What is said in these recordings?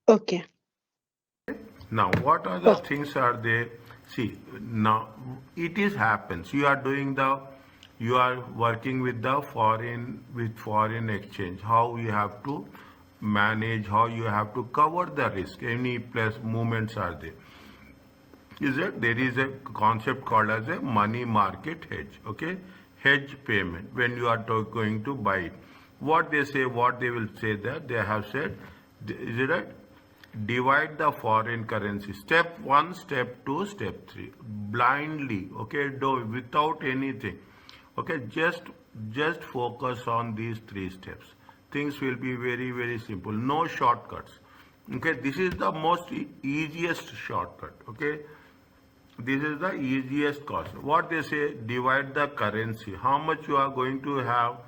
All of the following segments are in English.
Okay. Now, what other Oh, things are there? See, now it is happens. You are working with the foreign exchange. How you have to manage, how you have to cover the risk. Any plus movements are there. There is a concept called as a money market hedge. Okay, hedge payment when you are going to buy it. What they will say that they have said, is it right? Divide the foreign currency. Step one, step two, step three. Blindly, okay, do without anything. Okay, just focus on these three steps. Things will be very, very simple. No shortcuts. Okay, this is the most easiest shortcut. Okay, this is the easiest cost. What they say, divide the currency. How much you are going to have,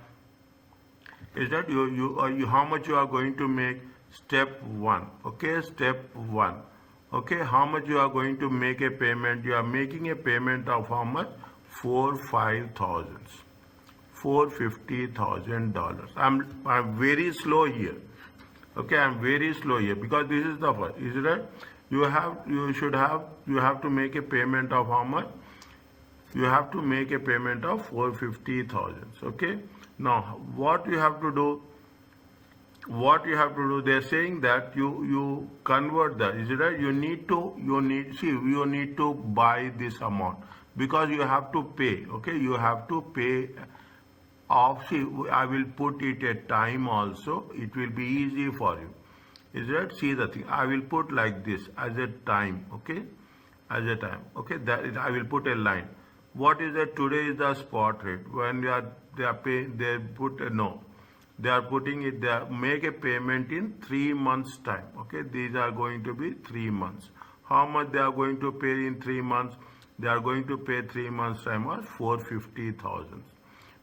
is that you how much you are going to make. Step one. Okay, step one. Okay, how much you are going to make a payment. You are making a payment of how much? 5,000. $450,000. I'm very slow here. Okay, I'm very slow here because this is the first. Is it right? You have to make a payment of how much? You have to make a payment of 450,000. Okay. Now, what you have to do, they're saying that you convert that. Is it right? You need to buy this amount because you have to pay. Okay, you have to pay off. See, I will put it at time also. It will be easy for you. Is that? See the thing. I will put like this as a time. Okay, as a time. Okay, that is, I will put a line. What is that? Today is the spot rate. When they are paying, they put a no. They are putting it. They make a payment in 3 months time. Okay, these are going to be 3 months. How much they are going to pay in 3 months? They are going to pay 3 months time or 450,000.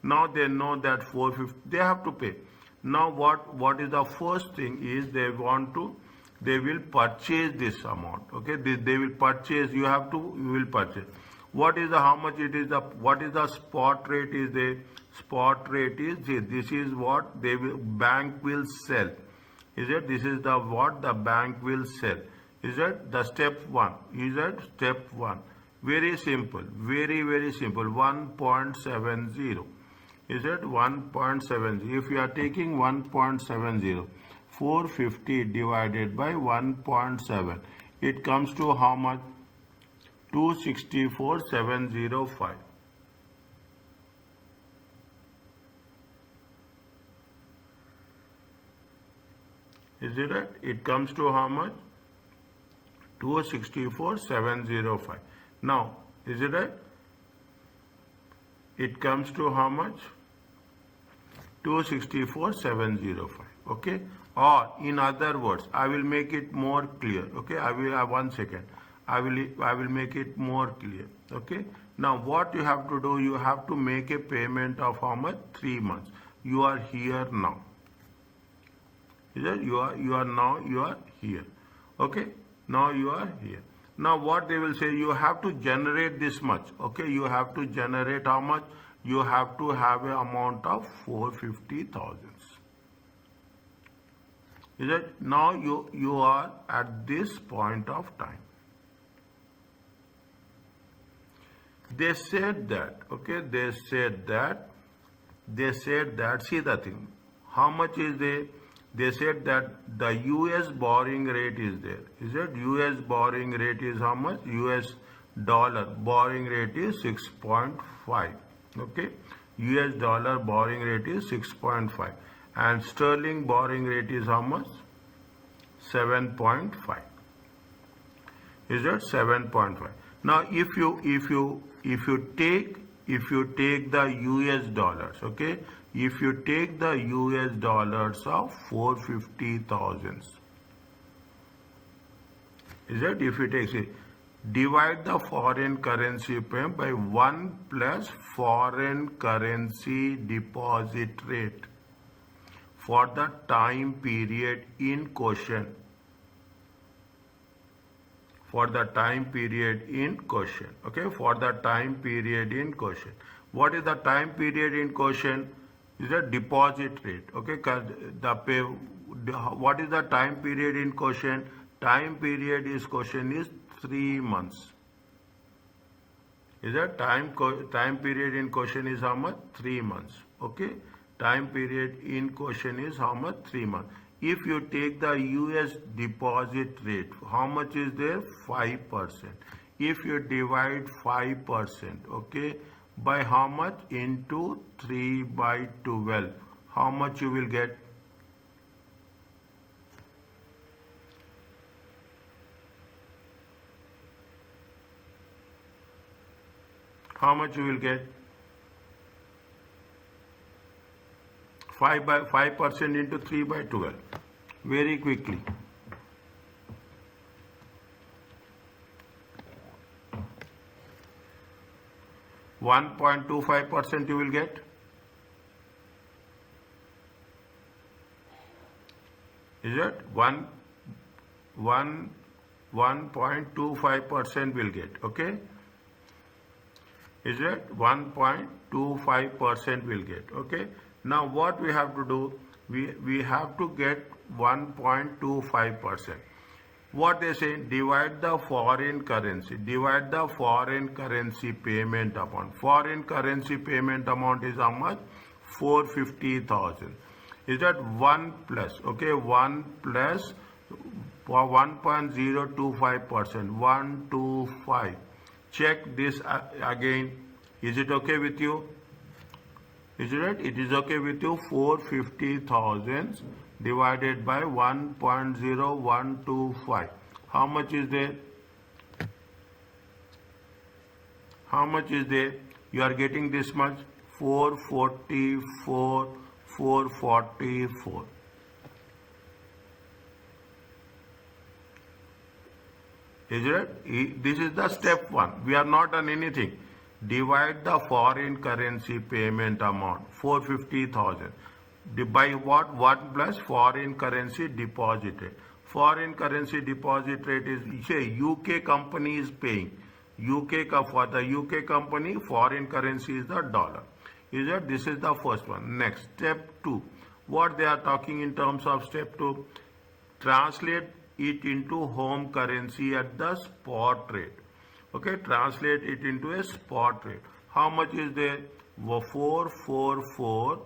Now they know that 450 they have to pay. Now what is the first thing is they will purchase this amount. Okay, they will purchase. You will purchase. What is the how much it is the what is the spot rate is the spot rate is this is what bank will sell. Is it? This is the what the bank will sell. Is it the step one? Is it step one? Very simple, very simple. 1.70. Is it 1.70? If you are taking 1.70, 450 divided by 1.7, it comes to how much? 264,705. Is it right? It comes to how much? 264,705. Now, is it right? It comes to how much? 264,705. Okay, or in other words, I will make it more clear. Okay, I will have 1 second. I will make it more clear. Okay, now what you have to do, you have to make a payment of how much? 3 months. You are here now. Is that you are here. Okay, now you are here. Now what they will say, you have to generate this much. Okay, you have to generate how much? You have to have an amount of 450,000. Is it? Now you are at this point of time. They said that. Okay, they said that. See the thing. How much is the? They said that the US borrowing rate is there. Is it? US borrowing rate is how much? US dollar borrowing rate is 6.5. Okay, US dollar borrowing rate is 6.5, and sterling borrowing rate is how much? 7.5. Is that 7.5? Now, if you take the US dollars, okay, if you take the US dollars of 450,000, is that if you take it, divide the foreign currency payment by 1 plus foreign currency deposit rate for the time period in question. For the time period in question. Okay, for the time period in question. What is the time period in question? is a deposit rate. Okay, what is the time period in question? Time period is question is 3 months. Is that time period in question is how much? 3 months. Okay, time period in question is how much? 3 months. If you take the US deposit rate, how much is there? 5%. If you divide 5%, okay, by how much? Into 3 by 12, how much you will get? How much you will get? 5% into 3 by 12. Very quickly. $1.25% you will get. Is it? 1.25% will get. Okay. Is it? 1.25% will get. Okay. Now what we have to do? We have to get 1.25%. What they say? Divide the foreign currency. Divide the foreign currency payment amount. Foreign currency payment amount is how much? 450,000. Is that 1 plus? Okay, 1 plus 1.025%. 125. Check this again. Is it okay with you? Is it right? It is okay with you. 450,000 divided by 1.0125. How much is there? How much is there? You are getting this much? 444, 444. Is it? This is the step 1. We are not on anything. Divide the foreign currency payment amount, 450,000. By what? 1 plus foreign currency deposit rate. Foreign currency deposit rate is, say, UK company is paying. For the UK company, foreign currency is the dollar. Is that? This is the first one. Next, step 2. What they are talking in terms of step 2? Translate it into home currency at the spot rate. Okay, translate it into a spot rate. How much is there? 444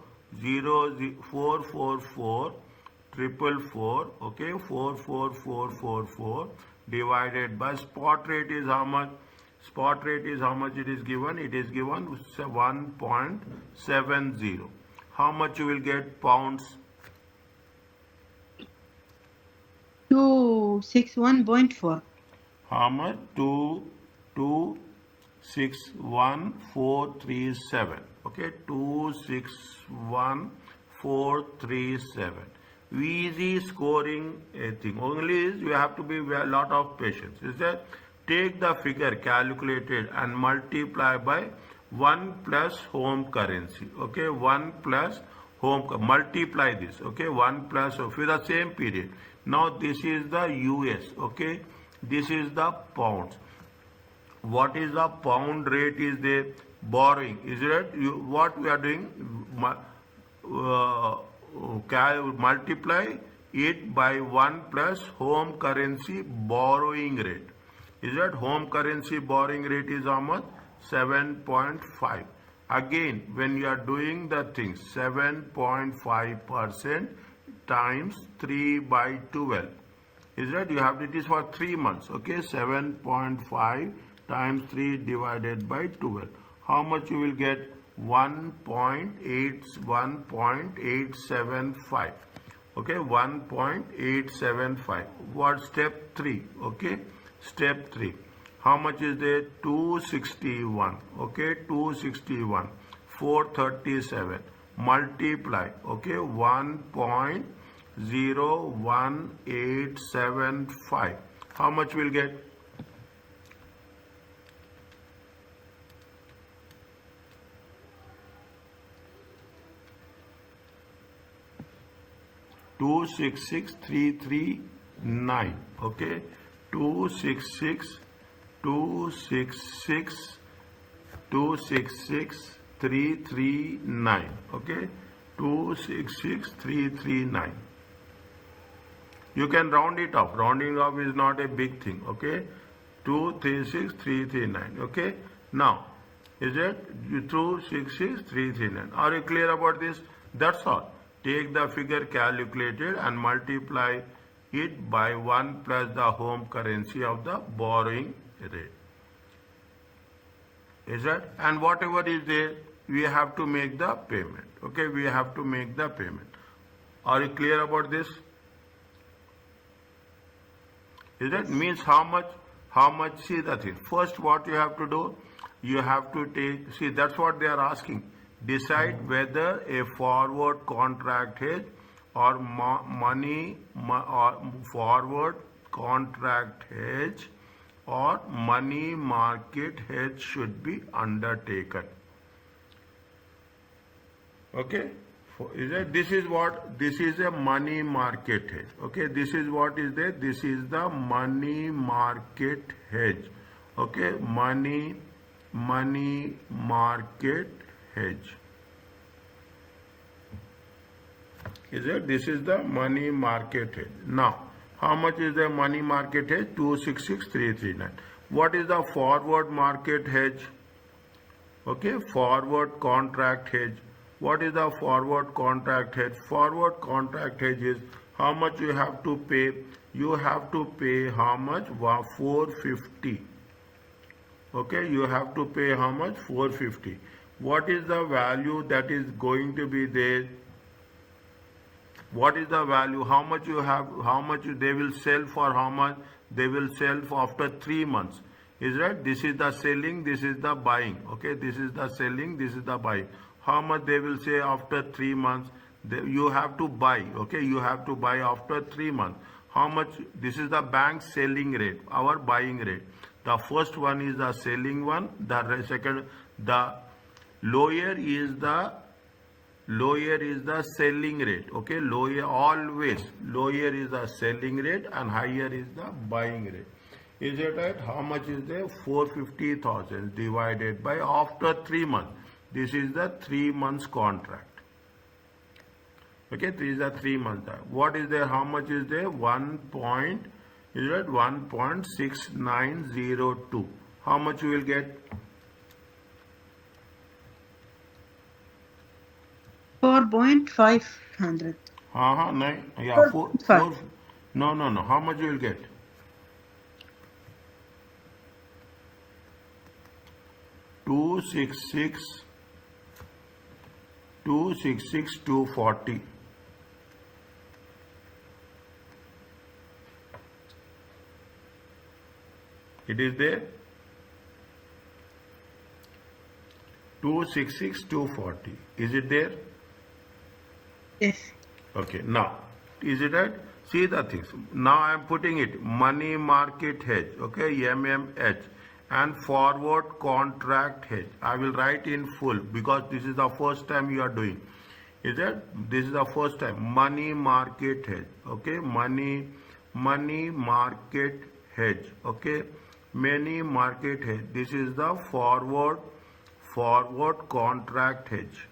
444 okay, 44444 divided by spot rate is how much? Spot rate is how much it is given? It is given 1.70. How much you will get pounds? 261.4. How much? 261,437. Okay, 261,437. Easy scoring thing. Only is you have to be a lot of patience. Is that? Take the figure calculated and multiply by 1 plus home currency. Okay, 1 plus home, multiply this. Okay, 1 plus for the same period. Now this is the US. Okay, this is the pounds. What is the pound rate is there? Borrowing. Is it? What we are doing? Multiply it by 1 plus home currency borrowing rate. Is that? Home currency borrowing rate is how much? 7.5. Again, when you are doing the things, 7.5% times 3 by 12. Is that? You have it is for 3 months. Okay, 7.5 times 3 divided by 12. How much you will get? 1.875. Okay, 1.875. What? Step 3. Okay, step 3. How much is there? 261. Okay, 261. 437. Multiply. Okay, 1.01875. How much will get? Two 266,339. Okay, 266,339. Okay, 266339. You can round it off. Rounding off is not a big thing. Okay, 236339. Okay, now is it 266339? Are you clear about this? That's all. Take the figure calculated and multiply it by 1 plus the home currency of the borrowing rate. Is that? And whatever is there, we have to make the payment. Okay, we have to make the payment. Are you clear about this? Is that means how much, see the thing. First what you have to do, you have to take, see that's what they are asking. Decide whether a forward contract hedge or forward contract hedge or money market hedge should be undertaken. Okay, is that this is what, this is a money market hedge. Okay, this is what is there, this is the money market hedge. Okay, money market hedge. Is it? This is the money market hedge. Now, how much is the money market hedge? 266339. What is the forward market hedge? Okay, forward contract hedge. What is the forward contract hedge? Forward contract hedge is how much you have to pay. You have to pay how much? 450. Okay, you have to pay how much? 450. What is the value that is going to be there? What is the value? How much you have? How much they will sell for? How much they will sell for after 3 months? Is right? This is the selling. This is the buying. Okay, this is the selling. This is the buying. How much they will say after 3 months? You have to buy. Okay, you have to buy after 3 months. How much? This is the bank selling rate. Our buying rate. The first one is the selling one. The second, the lower is the selling rate. Okay, lower always lower is the selling rate and higher is the buying rate. Is it right? How much is there? 450,000 divided by after 3 months. This is the 3 months contract. Okay, this is the 3 months. What is there? How much is there? 1.6902. How much you will get? 4,500. Yeah, 4. No. How much you will get? 240. It is there. 240. Is it there? Yes. Okay, now, is it right? See the things. Now I am putting it, money market hedge, okay, MMH, and forward contract hedge. I will write in full because this is the first time you are doing. Is it? This is the first time. Money market hedge, okay, money market hedge, okay, money market hedge. This is the forward contract hedge.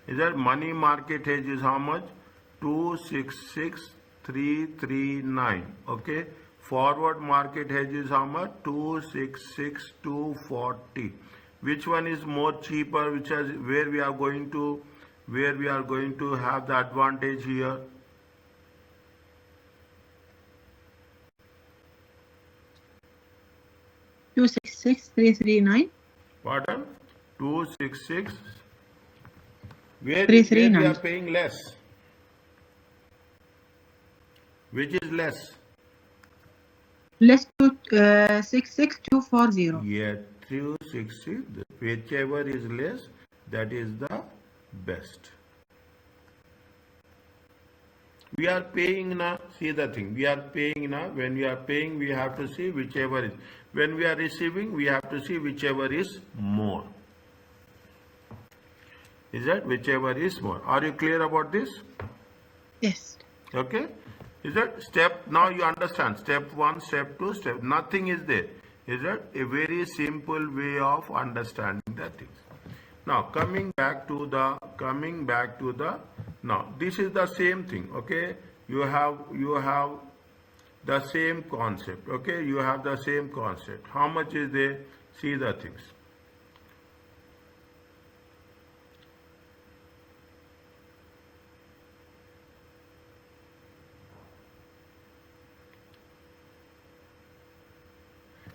Is that money market hedge is how much? 266,339. Okay. Forward market hedge is how much? 266,240. Which one is more cheaper? Which is where we are going to have the advantage here? $266,339. Pardon? 266. Where 339. we are paying less? Which is less? Less to 66240. Yeah, 260. Whichever is less, that is the best. We are paying now. See the thing. We are paying now. When we are paying, we have to see whichever is. When we are receiving, we have to see whichever is more. Is that whichever is more? Are you clear about this? Yes. Okay. Is that step? Now you understand. Step 1, step 2, step. Nothing is there. Is that a very simple way of understanding the things? Now coming back to the now this is the same thing. Okay, you have the same concept. Okay, you have the same concept. How much is there? See the things.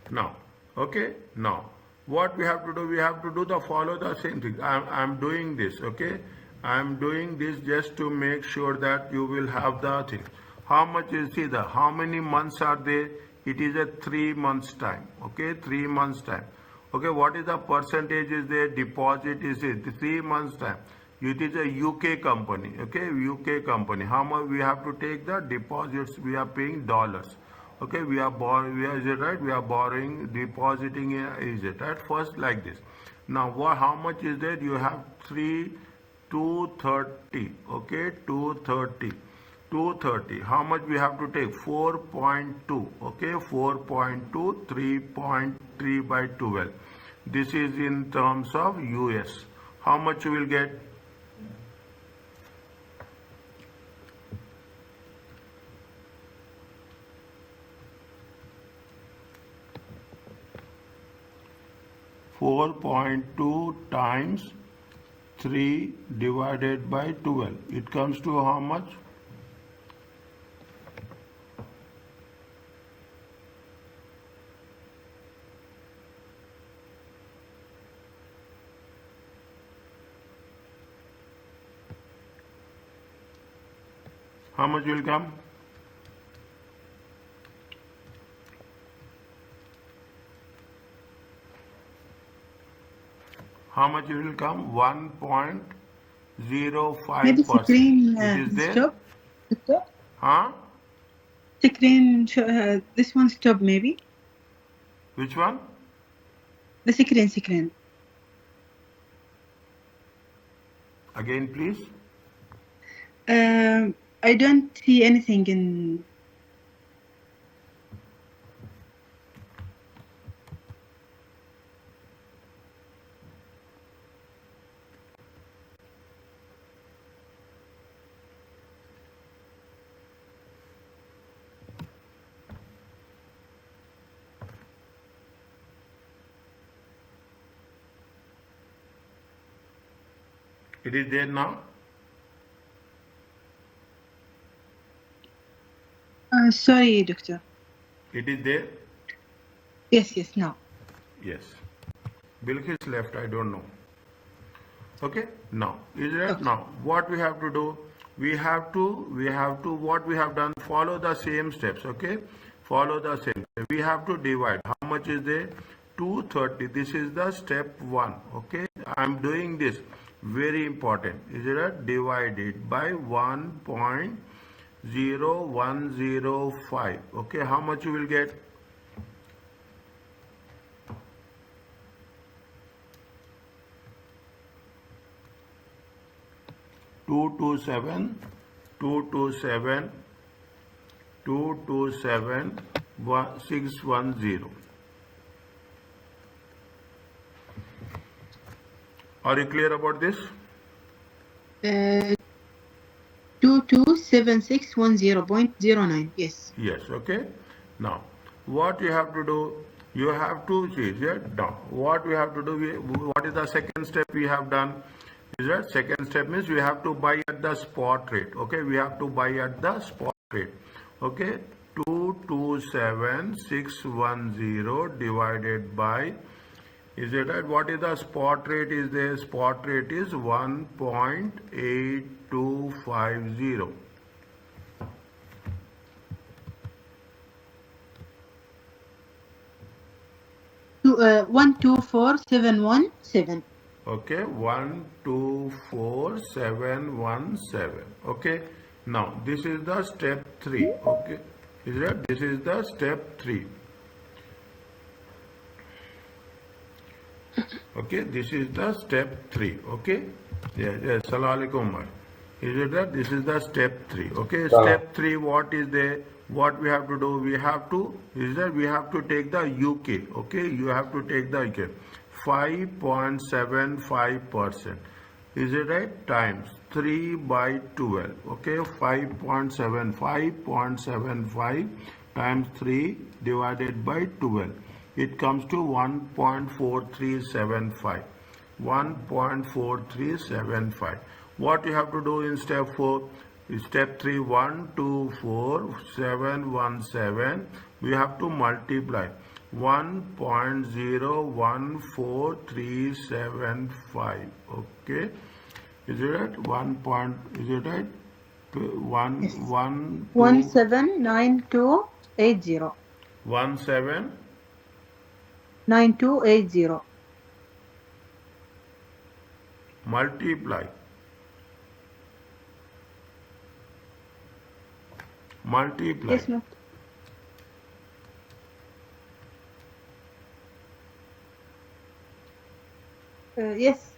Now, okay, now what we have to do? We have to do the follow the same thing. I'm doing this, okay? I'm doing this just to make sure that you will have the thing. How much is how many months are there? It is a 3 months time, okay? 3 months time. Okay, what is the percentage is there? Deposit is it 3 months time. It is a UK company, okay? UK company. How much we have to take the deposits? We are paying dollars. Okay, we are borrowing, is it right? We are borrowing, depositing, is it right? First like this. Now, how much is that? You have 230, okay, 230. 230. How much we have to take? 4.2, okay, 4.2, 3.3 by 12. This is in terms of US. How much you will get? 4.2 times 3 divided by 12. It comes to how much? How much will come? How much it will come? 1.05%. Maybe screen It is there? stop. Stop. Huh? Screen, this one stop maybe. Which one? The screen. Again, please. I don't see anything in. It is there now? Sorry, doctor. It is there? Yes, now. Yes. Bilkis left, I don't know. Okay, now, is it Okay. now? What we have to do? We have to, what we have done, follow the same steps, okay? Follow the same. We have to divide. How much is there? 230. This is the step 1, okay? I'm doing this. Very important. Is it right? Divided by 1.0105. Okay, how much you will get? 227,610. Are you clear about this? 227610.09. Yes. Yes, okay. Now, what you have to do, you have to change it down. What we have to do, what is the second step we have done? Is that second step means we have to buy at the spot rate. Okay, we have to buy at the spot rate. Okay, 227610 divided by, is it right? What is the spot rate? Is the spot rate is 1.8250. To 124717. Okay, 124717. Okay, now this is the step 3. Okay, is that this is the step 3. Okay, this is the step 3. Okay, yes. Assalamu alaikum. Is it that this is the step 3? Okay, step 3. What is there? What we have to do? We have to, is that we have to take the UK. Okay, you have to take the UK. 5.75%. Is it right? Times 3 by 12. Okay, 5.75 times 3 divided by 12. It comes to 1.4375. 1.4375. What you have to do in step 4? Step 3, 1, 2, 4, 7, 1, 7. We have to multiply 1.014375. Okay, is it right? Is it right? One, Yes. 1, 2, 179280. 17. 9280. Multiply. Yes, ma'am. Yes.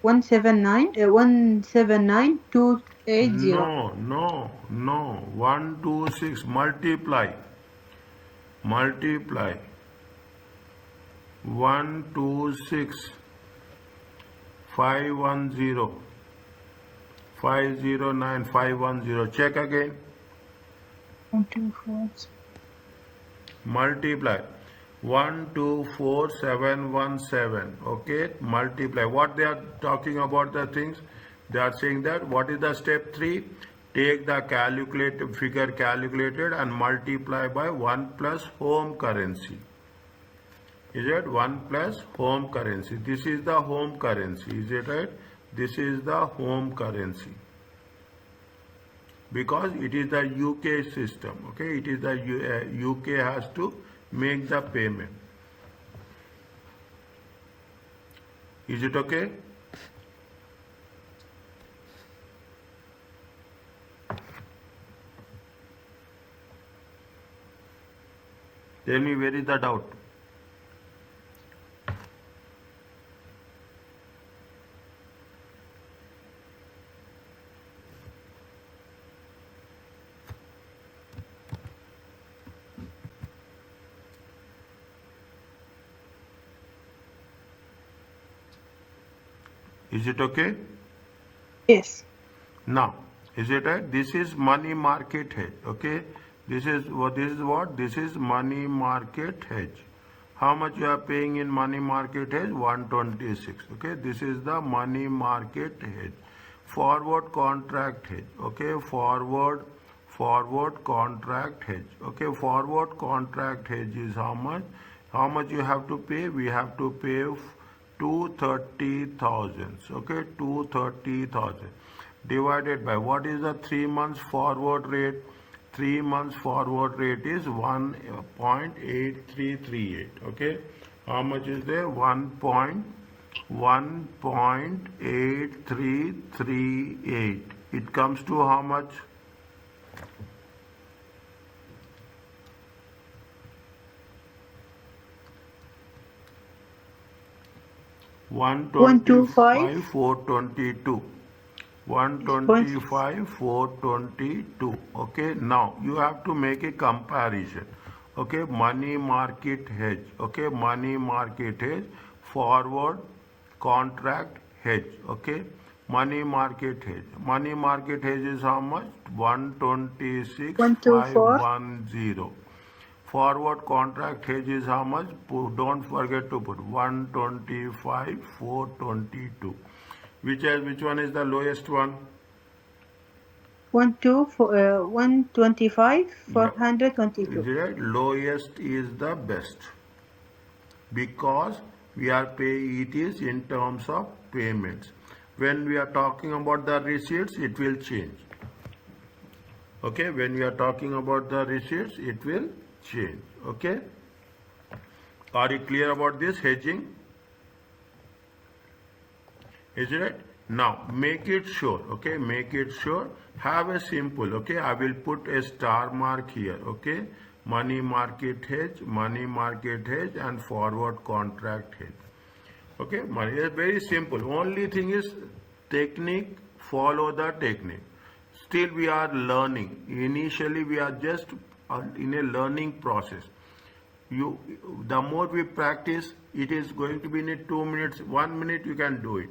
179280. No. 126. Multiply. 126. 510. 509. 510. Check again. 124. Multiply. 124717. Okay, multiply. What they are talking about the things? They are saying that what is the step 3? Take the figure calculated and multiply by 1 plus home currency. Is it 1 plus home currency? This is the home currency. Is it right? This is the home currency. Because it is the UK system. Okay, it is the UK has to make the payment. Is it okay? Tell me, where is the doubt? Is it okay? Yes. Now, is it right? This is money market hedge. Okay, this is what? This is money market hedge. How much you are paying in money market hedge? 126. Okay, this is the money market hedge. Forward contract hedge. Okay, forward contract hedge. Okay, forward contract hedge is how much? How much you have to pay? We have to pay 230,000. Okay, 230,000 divided by what is the 3 months forward rate? 3 months forward rate is 1.8338. Okay, how much is there? 1.8338. It comes to how much? One 125. 422. 125 422. Okay, now you have to make a comparison. Okay, money market hedge. Okay, money market hedge, forward contract hedge. Okay, money market hedge. Money market hedge is how much? 124. 126,510. Forward contract hedge is how much? Don't forget to put 125 422. Which one is the lowest one? 125 Yeah. 422. Is it right? Lowest is the best, because we are paying it is in terms of payments. When we are talking about the receipts, it will change. Okay, when we are talking about the receipts, it will change. Okay, are you clear about this hedging? Is it right? Now make it sure. Okay, make it sure. Have a simple. Okay, I will put a star mark here. Okay, money market hedge, and forward contract hedge. Okay, money is very simple. Only thing is technique. Follow the technique. Still we are learning. Initially we are just in a learning process. The more we practice, it is going to be in 2 minutes, 1 minute you can do it.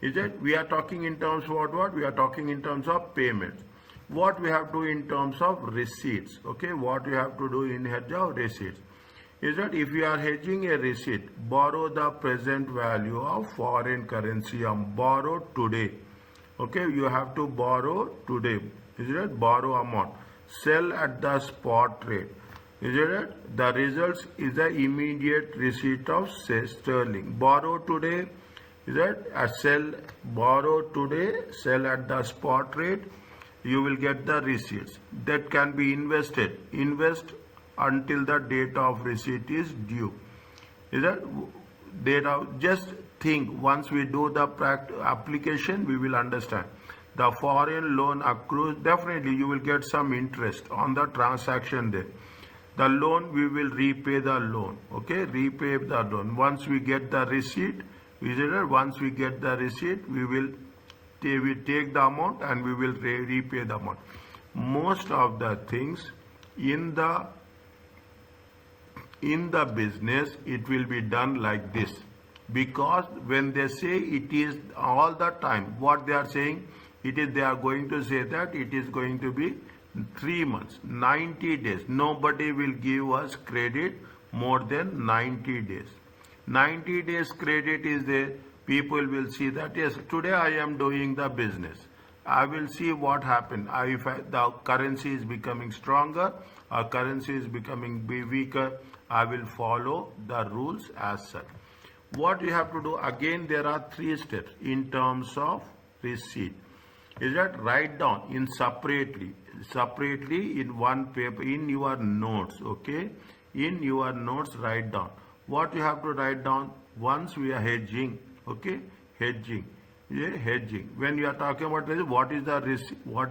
Is it? We are talking in terms of what? We are talking in terms of payments. What we have to do in terms of receipts. Okay, what we have to do in hedge of receipts. Is that if you are hedging a receipt, borrow the present value of foreign currency and borrow today. Okay, you have to borrow today. Is it? Borrow amount. Sell at the spot rate. Is it? The results is the immediate receipt of say sterling. Borrow today. Is it? Sell, borrow today, sell at the spot rate. You will get the receipts. That can be invested. Invest until the date of receipt is due. Is that data? Just think, once we do the application, we will understand. The foreign loan accrues, definitely you will get some interest on the transaction there. The loan, we will repay the loan. Okay, repay the loan. Once we get the receipt, once we get the receipt, we will take the amount and we will repay the amount. Most of the things in the business, it will be done like this, because when they say it is all the time, what they are saying, it is they are going to say that it is going to be 3 months, 90 days. Nobody will give us credit more than 90 days. 90 days credit is there. People will see that, yes, today I am doing the business. I will see what happened. If the currency is becoming stronger or currency is becoming weaker, I will follow the rules as such. What you have to do, again, there are 3 steps in terms of receipt. Is that write down in separately in one paper, in your notes, okay? In your notes, write down. What you have to write down, once we are hedging, okay? Hedging. Yeah, hedging. When you are talking about this, what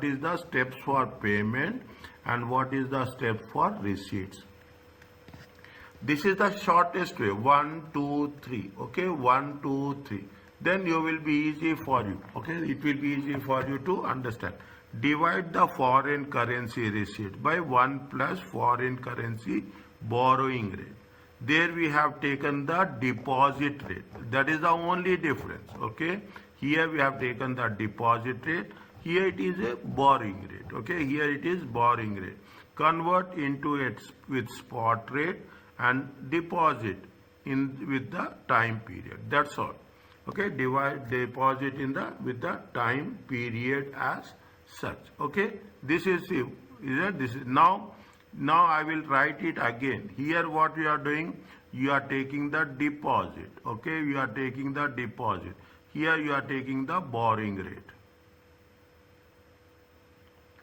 is the steps for payment and what is the step for receipts? This is the shortest way. 1, 2, 3. Okay, 1, 2, 3. Then you will be easy for you. Okay, it will be easy for you to understand. Divide the foreign currency receipt by 1 plus foreign currency borrowing rate. There we have taken the deposit rate. That is the only difference. Okay, here we have taken the deposit rate. Here it is a borrowing rate. Okay, here it is borrowing rate. Convert into it with spot rate and deposit with the time period. That's all. Okay, deposit with the time period as such. Okay, this is now I will write it again. Here what you are doing, you are taking the deposit. Okay, you are taking the deposit. Here you are taking the borrowing rate.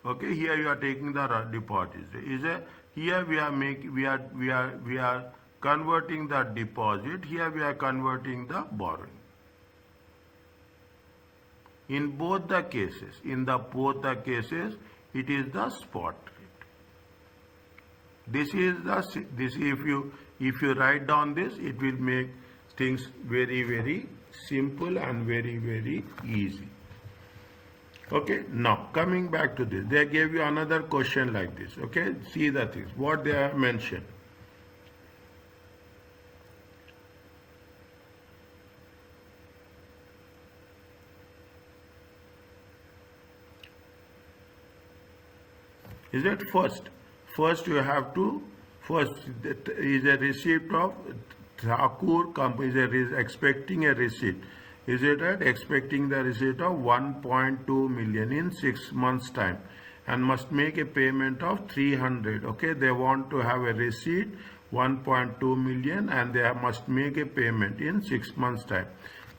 Okay, here you are taking the deposit. Here we are converting the deposit. Here we are converting the borrowing. In both the cases, it is the spot rate. This if you write down this, it will make things very, very simple and very, very easy. Okay, now coming back to this, they gave you another question like this. Okay, see the things, what they have mentioned. Is that first you have to, is a receipt of Thakur company is expecting a receipt. Is it right? Expecting the receipt of 1.2 million in 6 months time and must make a payment of 300. Okay, they want to have a receipt 1.2 million and they must make a payment in 6 months time.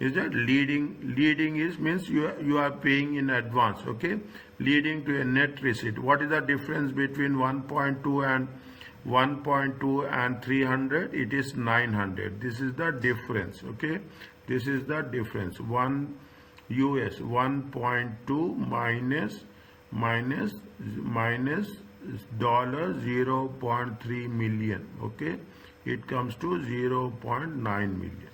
Is that leading is means you are paying in advance. Okay, leading to a net receipt. What is the difference between 1.2 and 300? It is 900. This is the difference. Okay, this is the difference. US 1.2 minus $0.3 million. Okay, it comes to 0.9 million.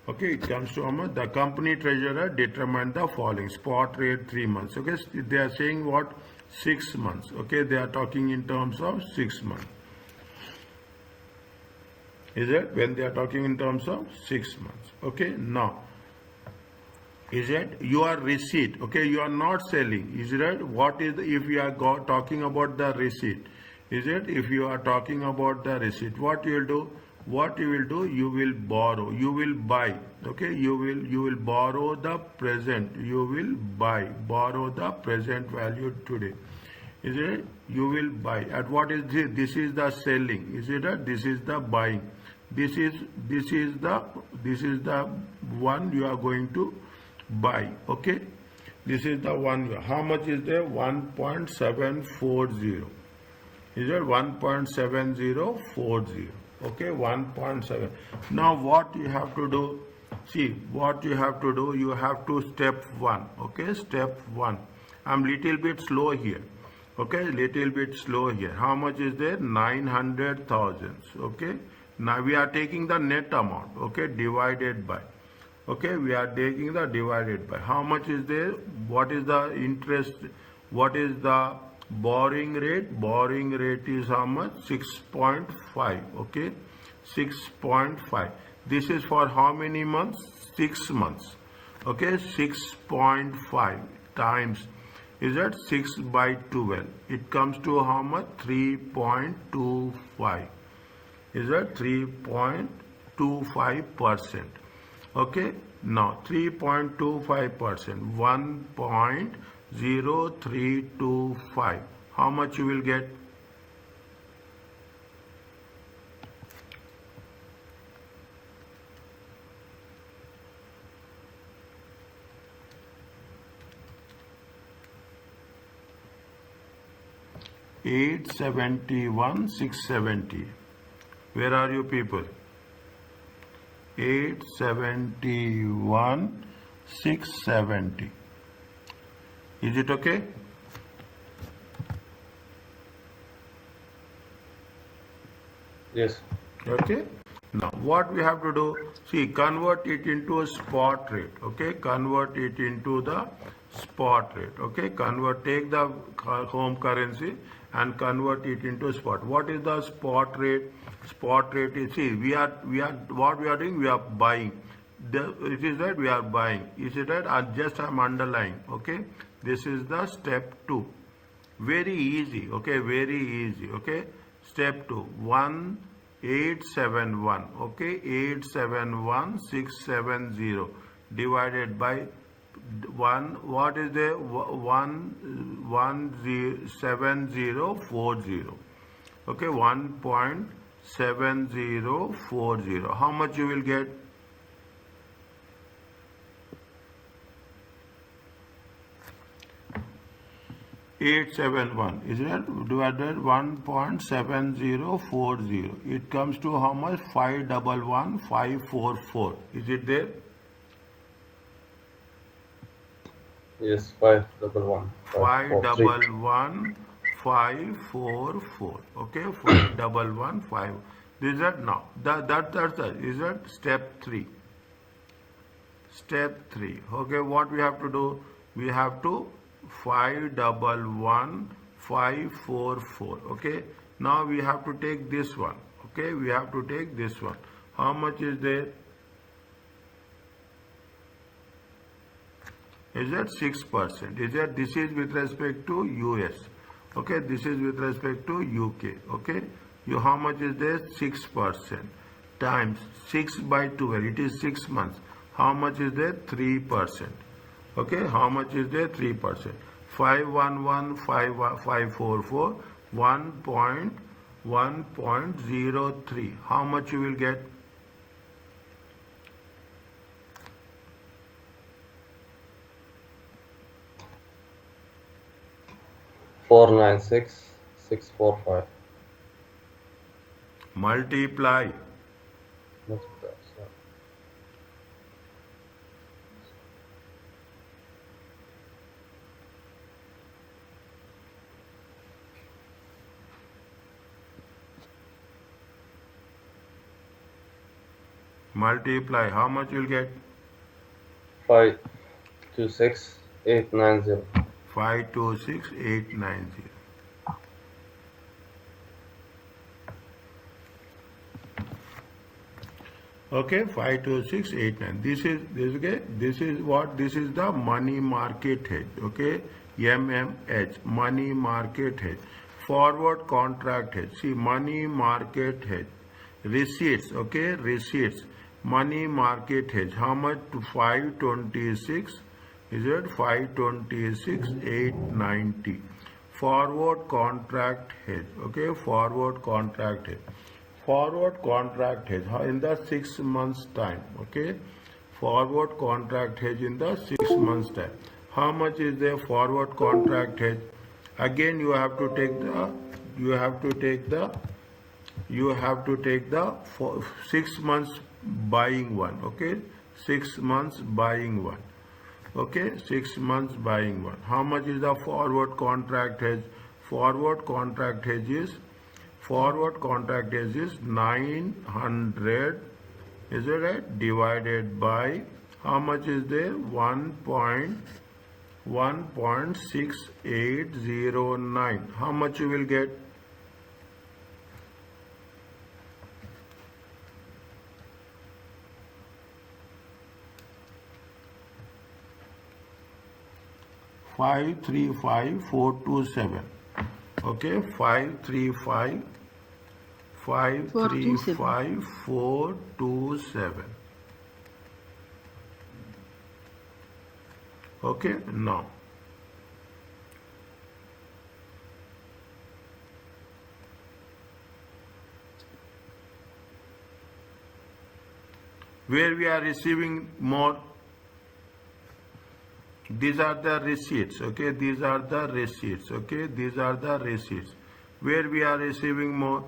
Okay, it comes to how much? The company treasurer determined the following: spot rate 3 months. Okay, they are saying what? 6 months. Okay, they are talking in terms of 6 months. Is it? When they are talking in terms of 6 months. Okay. Now, is it your receipt? Okay, you are not selling. Is it? What is if you are talking about the receipt? Is it? If you are talking about the receipt, what you will do? What you will do? You will borrow. You will buy. Okay, you will borrow the present. You will buy. Borrow the present value today. Is it? You will buy. At what is this? This is the selling. Is it? This is the buying. This is the one you are going to buy. Okay, this is the one. How much is there? 1.740. Is it 1.7040? Okay, 1.7. Now what you have to do? See what you have to do. You have to step one. Okay, step one. I'm little bit slow here. Okay, little bit slow here. How much is there? 900,000. Okay, now we are taking the net amount. Okay, divided by. Okay, we are taking the divided by. How much is there? What is the interest? What is the borrowing rate? Borrowing rate is how much? 6.5. Okay, 6.5. This is for how many months? 6 months. Okay, 6.5 times. Is that 6 by 12? It comes to how much? 3.25. Is that 3.25%? Okay, now 3.25%, 1.0325. How much you will get? $871,670. Where are you people? 871,670. Is it okay? Yes. Okay. Now what we have to do? See, convert it into a spot rate. Okay, convert it into the spot rate. Okay, take the home currency and convert it into spot. What is the spot rate? Spot rate is, see, what we are doing? We are buying. It is that we are buying. Is it that? I'm underlying. Okay, this is the step 2. Very easy. Okay, very easy. Okay, step 2. 1871. Okay, 871670 divided by 1. What is the 17040? Okay, 1.7040. How much you will get? $871, isn't it? Divided 1.7040. It comes to how much? 511,544. Is it there? Yes, 511. 511,544. Okay, 511,5. This is that now. That's is that step 3. Step 3. Okay, what we have to do? We have to 511,544. Okay, now we have to take this one. Okay, we have to take this one. How much is there? Is that 6%? Is that this is with respect to US? Okay, this is with respect to UK. Okay, how much is there? 6% times 6 by 12. It is 6 months. How much is there? 3%. Okay, how much is there? 3%. 511,544. 1.03. How much you will get? 496,645. Multiply. What's that? So, Multiply. How much you'll get? 526,890. 526,890. Okay, 52689. This is what, this is the money market hedge. Okay, MMH, money market hedge. Forward contract hedge. See, money market hedge. Receipts, okay, receipts. Money market hedge. How much? To 526. Is it 526,890? Forward contract hedge. Okay, forward contract hedge. Forward contract hedge in the 6 months time. Okay, forward contract hedge in the 6 months time. How much is the forward contract hedge? Again, you have to take the you have to take the you have to take the 6 months buying one. Okay, 6 months buying one. Okay, 6 months buying one. How much is the forward contract hedge? Forward contract hedge is 900, is it right? Divided by how much is there? 1.6809. How much you will get? Five three five four two seven. Okay, 535,427. Okay, now where we are receiving more, these are the receipts. Okay, these are the receipts. Okay, these are the receipts. Where we are receiving more,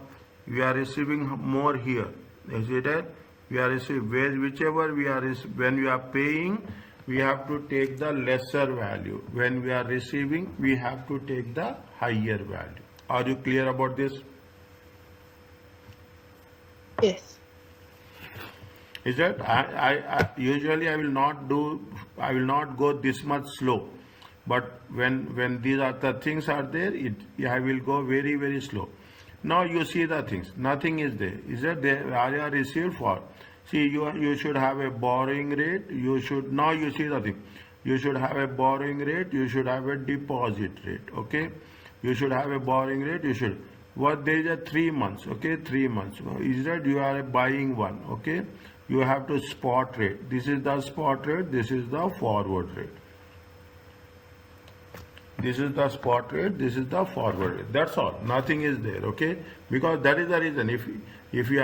we are receiving more here. Is it right? We are receiving whichever we are when we are paying, we have to take the lesser value. When we are receiving, we have to take the higher value. Are you clear about this? Yes. Is that I usually I will not go this much slow, but when these are the things are there, I will go very, very slow. Now you see the things, nothing is there. Is that there area received for? See, you should have a borrowing rate. You should, now you see the thing. You should have a borrowing rate. You should have a deposit rate. Okay, you should have a borrowing rate. You should, what, there is a 3 months. Okay, 3 months. Is that you are buying one? Okay, you have to spot rate. This is the spot rate. This is the forward rate. This is the spot rate. This is the forward rate. That's all. Nothing is there. Okay, because that is the reason. If you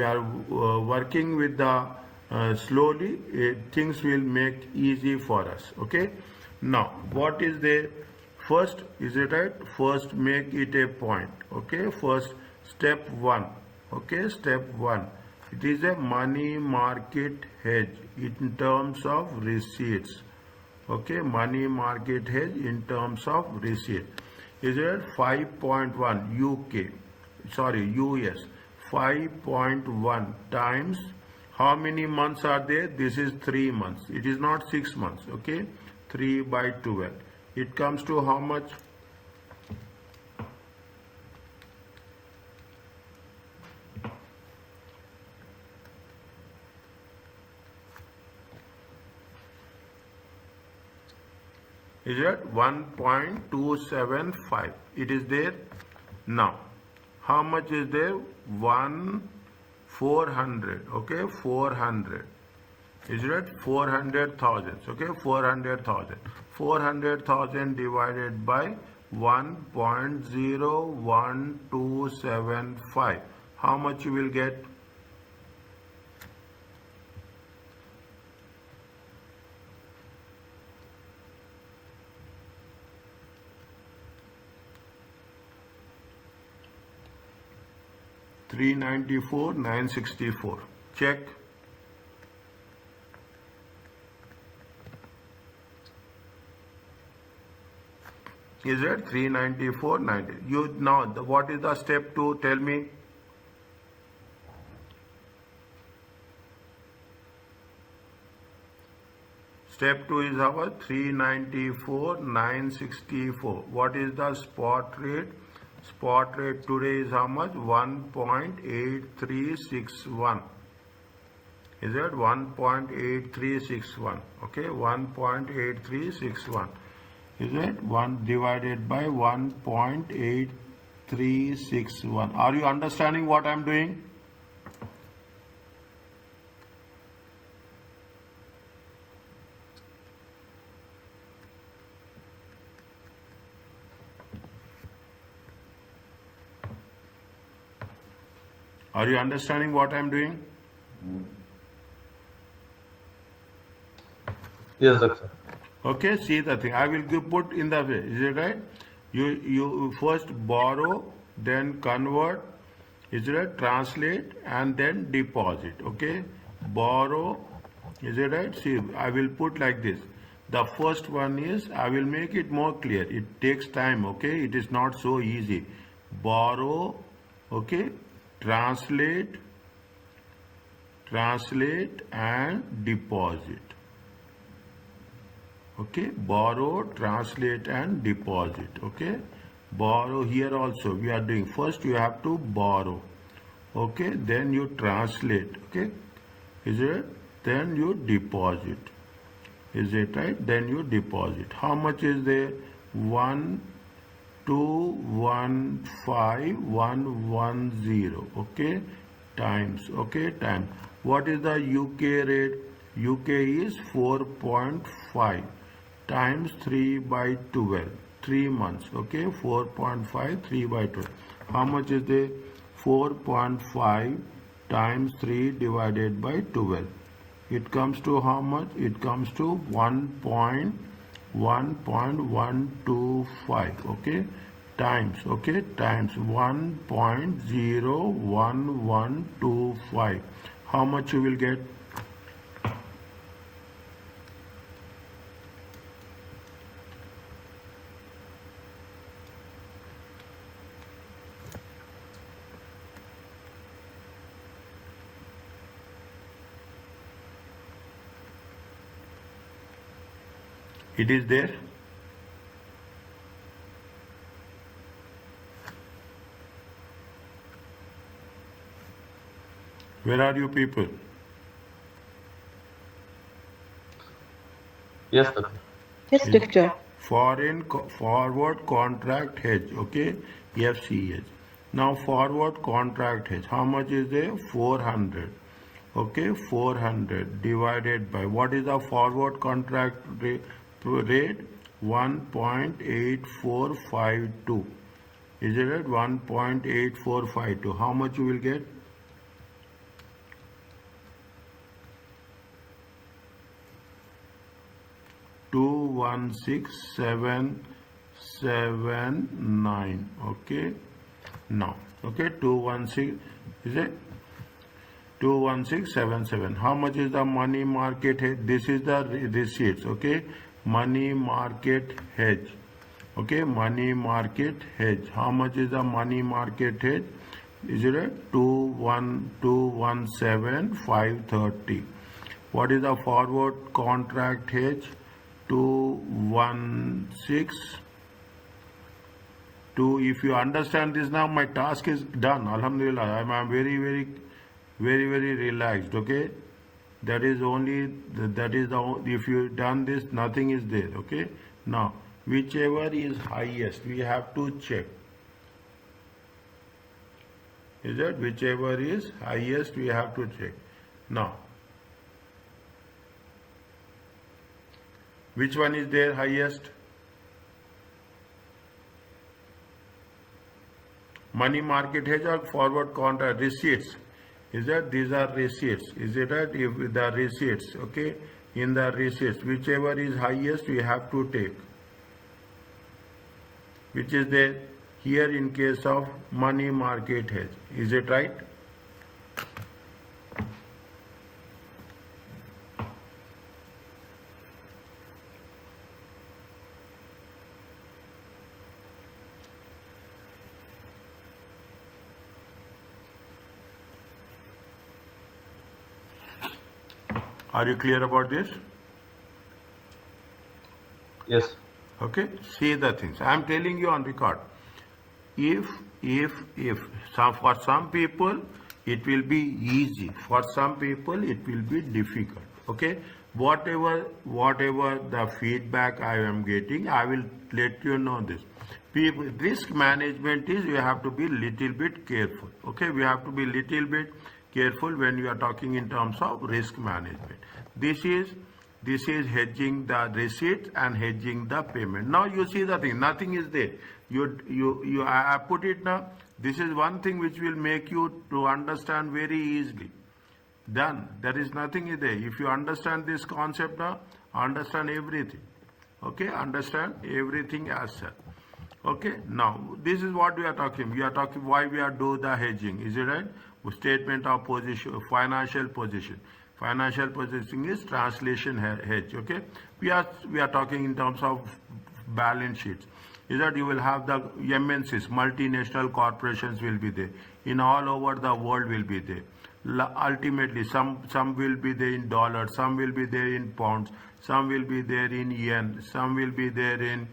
are working with the slowly, things will make easy for us. Okay. Now, what is the first? Is it right? First, make it a point. Okay. First, step 1. Okay, step 1. It is a money market hedge in terms of receipts. Okay, money market hedge in terms of receipt. Is it 5.1 UK? Sorry, US. 5.1 times how many months are there? This is 3 months. It is not 6 months. Okay, 3 by 12. It comes to how much? Is it 1.275? It is there. Now, how much is there? 400. Okay, 400. Is it 400,000? Okay, 400,000. 400,000 divided by 1.01275. How much you will get? $394,964. Check. Is it 394.90? You now what is the step 2? Tell me. Step 2 is our 394,964. What is the spot rate? Spot rate today is how much? 1.8361. Is it 1.8361? Okay, 1.8361. Is it 1 divided by 1.8361? Are you understanding what I'm doing? Are you understanding what I'm doing? Yes, doctor. Okay, see the thing. I will put in the way. Is it right? You first borrow, then convert, is it right? Translate and then deposit. Okay? Borrow, is it right? See, I will put like this. The first one is, I will make it more clear. It takes time, okay? It is not so easy. Borrow, okay? Translate and deposit. Okay, borrow, translate and deposit. Okay, borrow here also we are doing. First you have to borrow. Okay, then you translate. Okay, is it? Then you deposit. Is it right? Then you deposit. How much is there? 1215110. Okay, times. Okay, time. What is the UK rate? UK is 4.5 times 3 by 12. 3 months. Okay, 4.5 3 by 12. How much is there? 4.5 times 3 divided by 12. It comes to how much? It comes to 1.125. Okay, times. Okay, times 1.01125. How much you will get? It is there. Where are you people? Yes, doctor. Yes, doctor. Forward contract hedge. Okay, FCH. Now forward contract hedge. How much is there? 400. Okay, 400 divided by, what is the forward contract rate? 1.8452. Is it at 1.8452? How much you will get? Two 16779. Okay, now, okay, 216, is it? 21677. How much is the money market hedge? This is the receipts. Okay, money market hedge. Okay, money market hedge. How much is the money market hedge? Is it at 217,530? What is the forward contract hedge? 216. If you understand this now, my task is done. Alhamdulillah, I am very relaxed. Okay, that is only if you done this, nothing is there. Okay, now whichever is highest we have to check. Is that whichever is highest we have to check. Now which one is there highest? Money market hedge or forward contract receipts? Is that these are receipts? Is it that if the receipts? Okay, in the receipts, whichever is highest we have to take. Which is there here in case of money market hedge? Is it right? Are you clear about this? Yes. Okay, see the things. I am telling you on record. if for some people it will be easy, for some people it will be difficult. Okay, whatever the feedback I am getting, I will let you know this. People, risk management is you have to be little bit careful. Okay, we have to be little bit careful when you are talking in terms of risk management. This is hedging the receipt and hedging the payment. Now you see the thing, nothing is there. I put it now. This is one thing which will make you to understand very easily. Done. There is nothing there. If you understand this concept now, understand everything. Okay, understand everything as such. Okay, now this is what we are talking. We are talking why we are do the hedging. Is it right? Statement of position, financial position. Financial position is translation hedge. Okay, we are talking in terms of balance sheets. Is that you will have the MNCs, multinational corporations will be there in all over the world will be there. Ultimately, some will be there in dollars, some will be there in pounds, some will be there in yen, some will be there in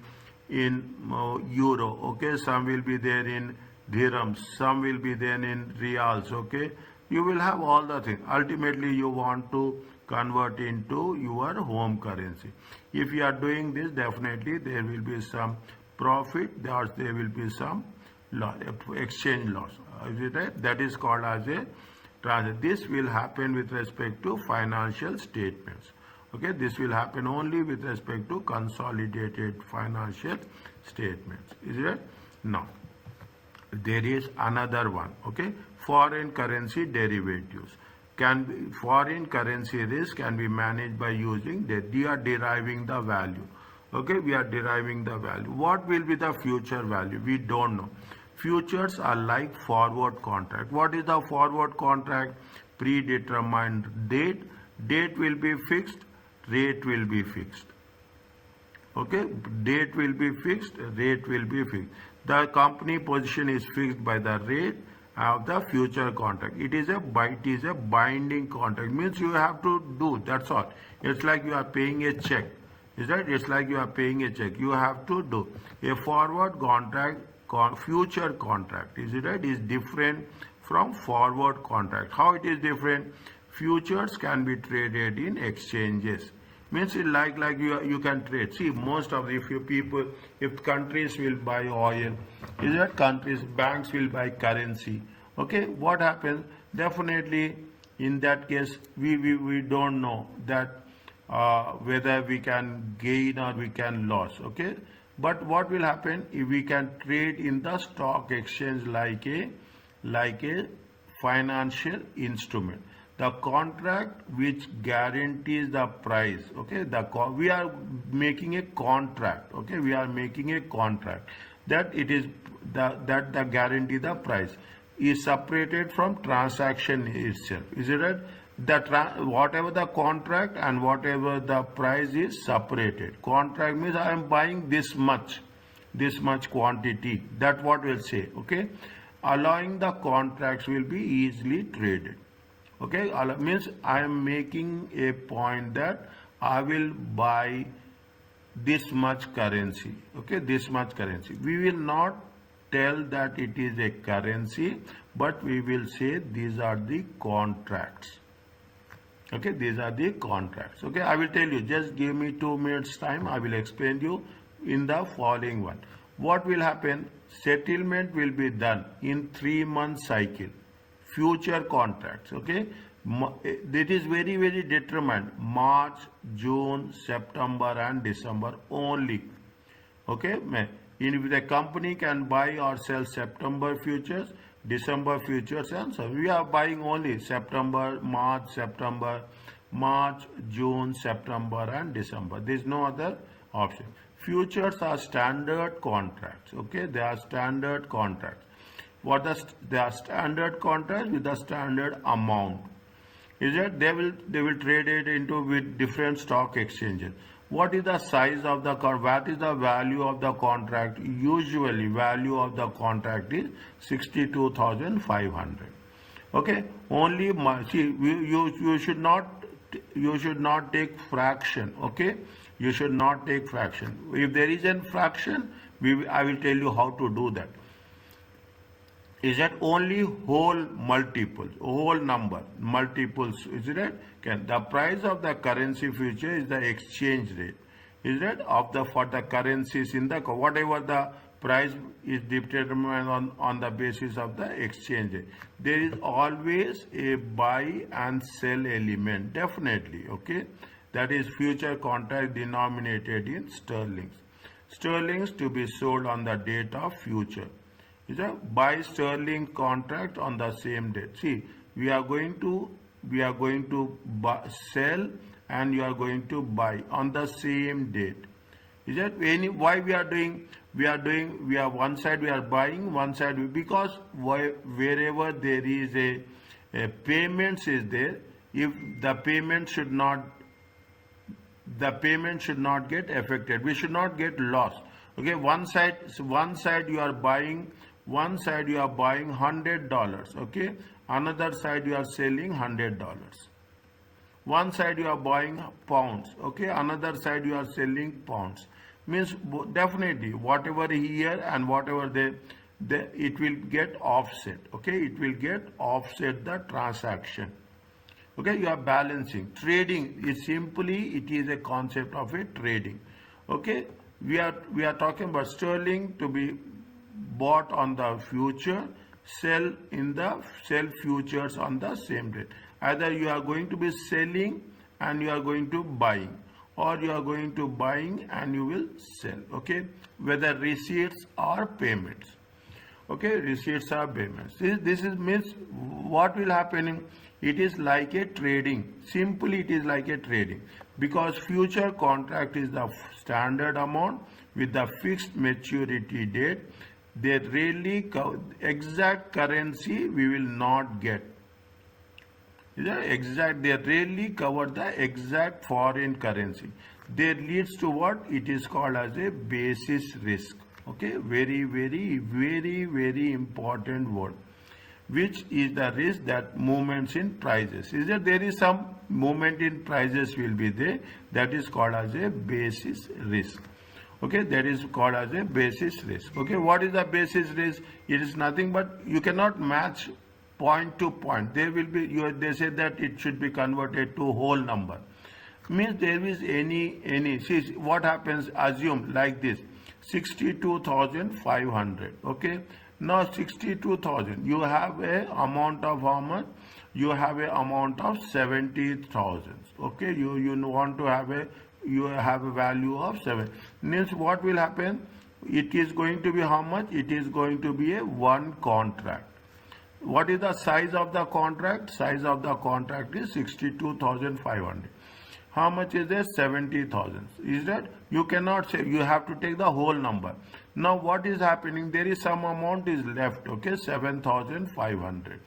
euro. Okay, some will be there in dirhams, some will be there in reals. Okay, you will have all the things. Ultimately, you want to convert into your home currency. If you are doing this, definitely there will be some profit, there will be some loss, exchange loss. Is it right? That is called as a transaction. This will happen with respect to financial statements. Okay, this will happen only with respect to consolidated financial statements. Is it right? Now, there is another one. Okay, foreign currency derivatives. Foreign currency risk can be managed by using that we are deriving the value. Okay, we are deriving the value. What will be the future value? We don't know. Futures are like forward contract. What is the forward contract? Predetermined date. Date will be fixed. Rate will be fixed. Okay, date will be fixed. Rate will be fixed. The company position is fixed by the rate of the future contract. It is a binding contract. Means you have to do. That's all. It's like you are paying a check. Is that? It's like you are paying a check. You have to do a forward contract. Future contract, is it right, is different from forward contract. How it is different? Futures can be traded in exchanges. Means it like you can trade. See, most of if countries will buy oil, is that countries, banks will buy currency. Okay, what happens? Definitely in that case, we don't know that whether we can gain or we can lose. Okay. But what will happen if we can trade in the stock exchange like a financial instrument? The contract which guarantees the price. Okay, we are making a contract. Okay, we are making a contract that it is that the guarantee the price is separated from transaction itself. Is it right? Whatever the contract and whatever the price is separated. Contract means I am buying this much quantity. That what will say. Okay, allowing the contracts will be easily traded. Okay, means I am making a point that I will buy this much currency. Okay, this much currency. We will not tell that it is a currency, but we will say these are the contracts. Okay, these are the contracts. Okay, I will tell you, just give me 2 minutes time. I will explain you in the following one. What will happen? Settlement will be done in 3-month cycle. Future contracts. Okay, it is very, very determined. March, June, September and December only. Okay, if the company can buy or sell September futures, December futures, and so we are buying only September, March, June, September and December. There is no other option. Futures are standard contracts. Okay, they are standard contracts. They are standard contracts with the standard amount. Is that they will trade it into with different stock exchanges. What is the size of the contract? What is the value of the contract? Usually, value of the contract is 62,500. Okay. Only see, you should not take fraction. Okay. You should not take fraction. If there is a fraction, I will tell you how to do that. is that only whole number, multiples, is it? Can the price of the currency future is the exchange rate, is it? Of the for the currencies in the whatever the price is determined on the basis of the exchange rate. There is always a buy and sell element, definitely, okay? That is future contract denominated in sterlings. Sterlings to be sold on the date of future. Is a buy sterling contract on the same date. See, we are going to sell and you are going to buy on the same date. Is that why we are one side we are buying, one side because wherever there is a payments is there, if the payment should not get affected, we should not get lost. Okay, one side you are buying $100, okay, another side you are selling $100. One side you are buying pounds, okay, another side you are selling pounds. Means definitely whatever here and whatever there, it will get offset, okay, it will get offset the transaction. Okay, you are balancing. Trading is it is a concept of a trading. Okay, we are talking about sterling to be bought on the future, sell futures on the same date. Either you are going to be selling and you are going to buying, or you are going to buying and you will sell. Okay, whether receipts or payments. Okay, receipts or payments. This means what will happen. It is like a trading. Simply, it is like a trading because future contract is the standard amount with the fixed maturity date. They really exact currency we will not get. They rarely cover the exact foreign currency. That leads to what it is called as a basis risk. Okay, very, very, very, very important word. Which is the risk that movements in prices. Is that there is some movement in prices will be there, that is called as a basis risk. Okay, that is called as a basis risk. Okay, what is the basis risk? It is nothing but you cannot match point to point. There will be they say that it should be converted to whole number. Means there is any see what happens, assume like this 62,500. Okay, now 62,000 you have a amount of how much? You have a amount of 70,000. Okay, you want to have a value of 7. Means what will happen? It is going to be how much? It is going to be a one contract. What is the size of the contract? Size of the contract is 62,500. How much is there? 70,000. Is that? You cannot say, you have to take the whole number. Now what is happening? There is some amount is left, okay, 7,500.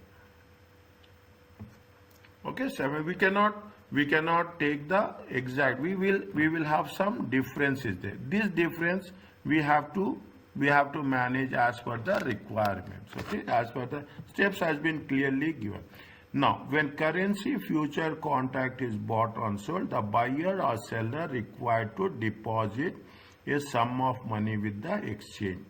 Okay, 7, we cannot take the exact, we will have some differences there. This difference we have to manage as per the requirements, okay, as per the steps has been clearly given. Now, when currency future contract is bought or sold, the buyer or seller required to deposit a sum of money with the exchange.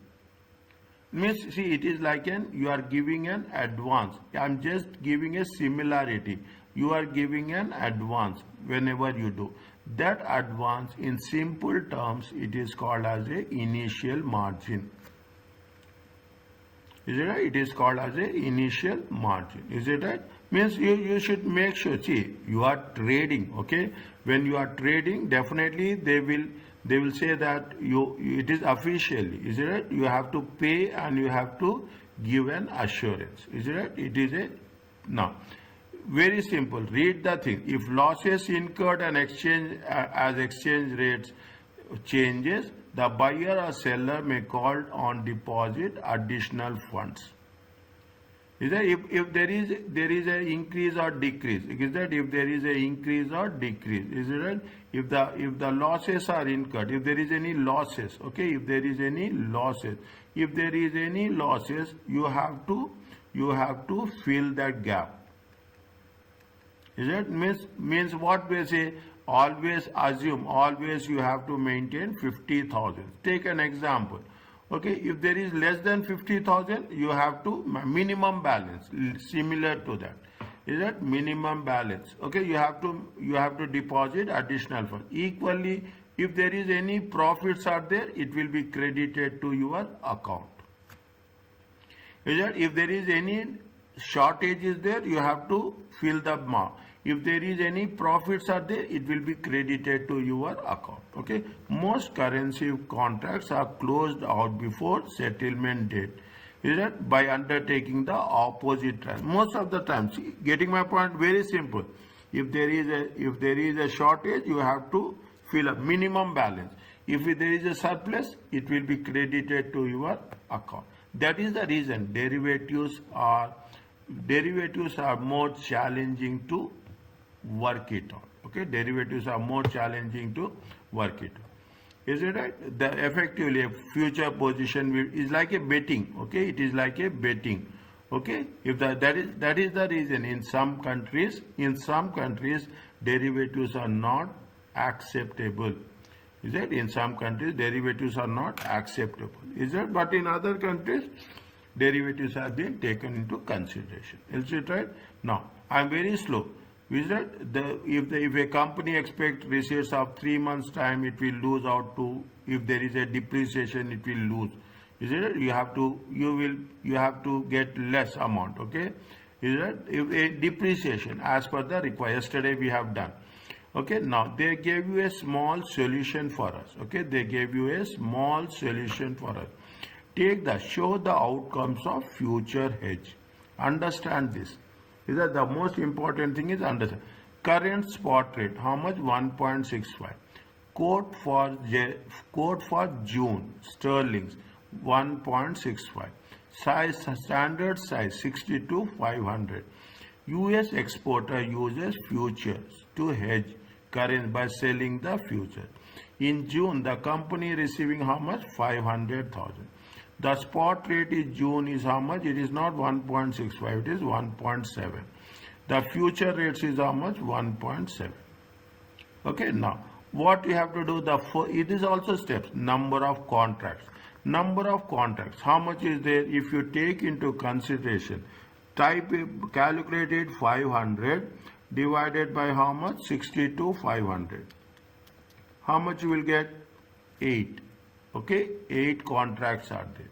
Means, see, it is like you are giving an advance. I am just giving a similarity. You are giving an advance whenever you do. That advance, in simple terms, it is called as a initial margin. Is it right? It is called as a initial margin. Is it right? Means you should make sure, see, you are trading, okay? When you are trading, definitely they will say that it is officially, is it right? You have to pay and you have to give an assurance. Is it right? It is a, now, very simple, read the thing. If losses incurred and as exchange rates changes, the buyer or seller may call on deposit additional funds. Is that if there is an increase or decrease? Is that if there is an increase or decrease? Is it right? If the losses are incurred, if there is any losses, okay, if there is any losses, you have to fill that gap. Is it means what we say? Always assume, always you have to maintain 50,000. Take an example. Okay, if there is less than 50,000, you have to minimum balance similar to that. Is that minimum balance? Okay, you have to deposit additional fund. Equally, if there is any profits are there, it will be credited to your account. Is that if there is any shortage is there, you have to fill the mark. If there is any profits are there, it will be credited to your account. Okay, most currency contracts are closed out before settlement date. Is that by undertaking the opposite trend. Most of the time, see, getting my point, very simple. If there is a shortage, you have to fill a minimum balance. If there is a surplus, it will be credited to your account. That is the reason derivatives are more challenging to work it on. Okay, derivatives are more challenging to work it on. Is it right? The effectively a future position is like a betting. Okay, it is like a betting. Okay, if that is the reason in some countries derivatives are not acceptable. Is it? In some countries derivatives are not acceptable. Is it? But in other countries derivatives have been taken into consideration. Is it right? Now I am very slow. Is that if a company expects receipts of 3 months time, it will lose out to, if there is a depreciation, it will lose. Is it? You have to get less amount. Okay. Is that if a depreciation as per the requirement? Yesterday we have done. Okay, now they gave you a small solution for us. Okay, they gave you a small solution for us. Show the outcomes of future hedge. Understand this. Is that the most important thing is understand. Current spot rate, how much? 1.65. Quote for June, sterlings, 1.65. Size, standard size, 62,500. US exporter uses futures to hedge currency by selling the future. In June, the company receiving how much? 500,000. The spot rate in June is how much? It is not 1.65, it is 1.7. The future rates is how much? 1.7. Okay, now what you have to do, it is also steps. Number of contracts. Number of contracts. How much is there? If you take into consideration, calculate it 500 divided by how much? 62,500. How much you will get? 8. Okay, 8 contracts are there.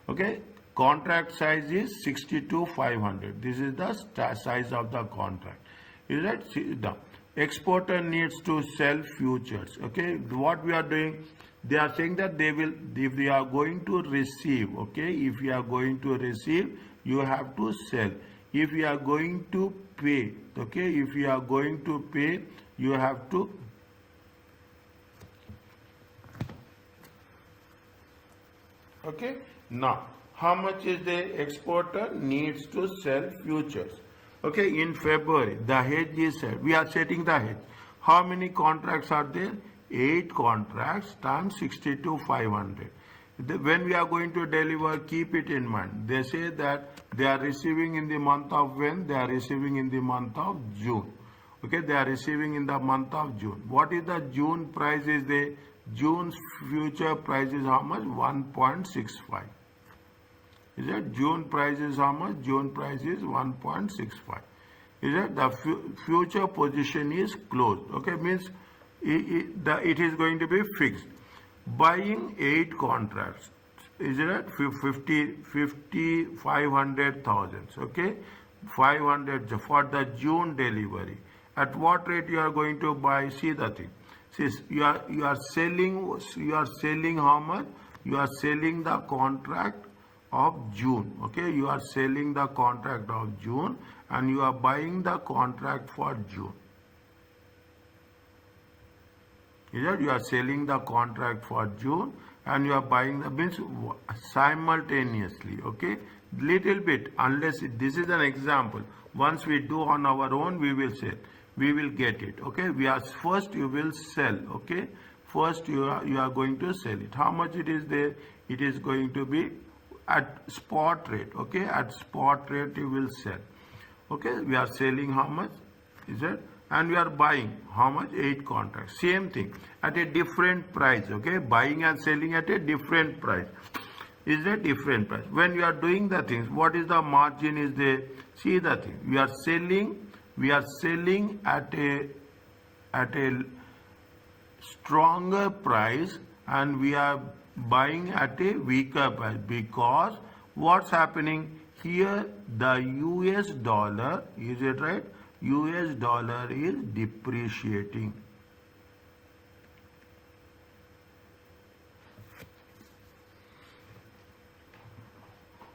Okay, contract size is 62,500. This is the size of the contract. Is that the exporter needs to sell futures? Okay, what we are doing? They are saying that if they are going to receive. Okay, if you are going to receive, you have to sell. If you are going to pay, okay, if you are going to pay, you have to. Okay, now how much is the exporter needs to sell futures? Okay, in February the hedge is set. We are setting the hedge. How many contracts are there? 8 contracts times 62,500. When we are going to deliver, keep it in mind. They say that they are receiving in the month of when? They are receiving in the month of June. Okay, they are receiving in the month of June. What is the June price? Is the June's future price is how much? 1.65. Is that June price is how much? June price is 1.65. Is that the future position is closed? Okay, means it is going to be fixed. Buying 8 contracts. Is it 500,000? Okay, 500 for the June delivery. At what rate you are going to buy? See the thing. See, you are selling how much? You are selling the contract of June. Okay, you are selling the contract of June and you are buying the contract for June. Is that you are selling the contract for June and you are buying the means simultaneously. Okay, little bit, unless this is an example. Once we do on our own, we will sell. We will get it. Okay, first you will sell. Okay, first you are going to sell it. How much it is there? It is going to be at spot rate. Okay, at spot rate you will sell. Okay, we are selling how much? Is it? And we are buying how much? 8 contracts. Same thing at a different price. Okay, buying and selling at a different price. is a different price. When you are doing the things, what is the margin is there? See the thing. We are selling at a stronger price and we are buying at a weaker price, because what's happening here, the US dollar, is it right? US dollar is depreciating.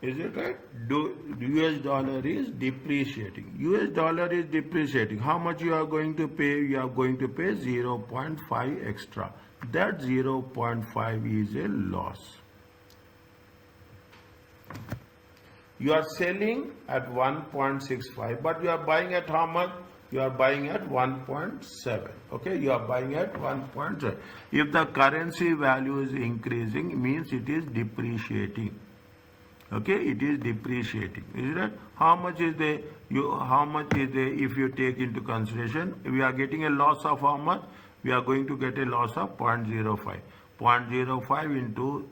Is it right? US dollar is depreciating. US dollar is depreciating. How much you are going to pay? You are going to pay 0.5 extra. That 0.5 is a loss. You are selling at 1.65, but you are buying at how much? You are buying at 1.7. Okay, you are buying at 1.7. If the currency value is increasing, it means it is depreciating. Okay, it is depreciating. Is it? How much is the if you take into consideration, we are getting a loss of how much? We are going to get a loss of 0.05. 0.05 into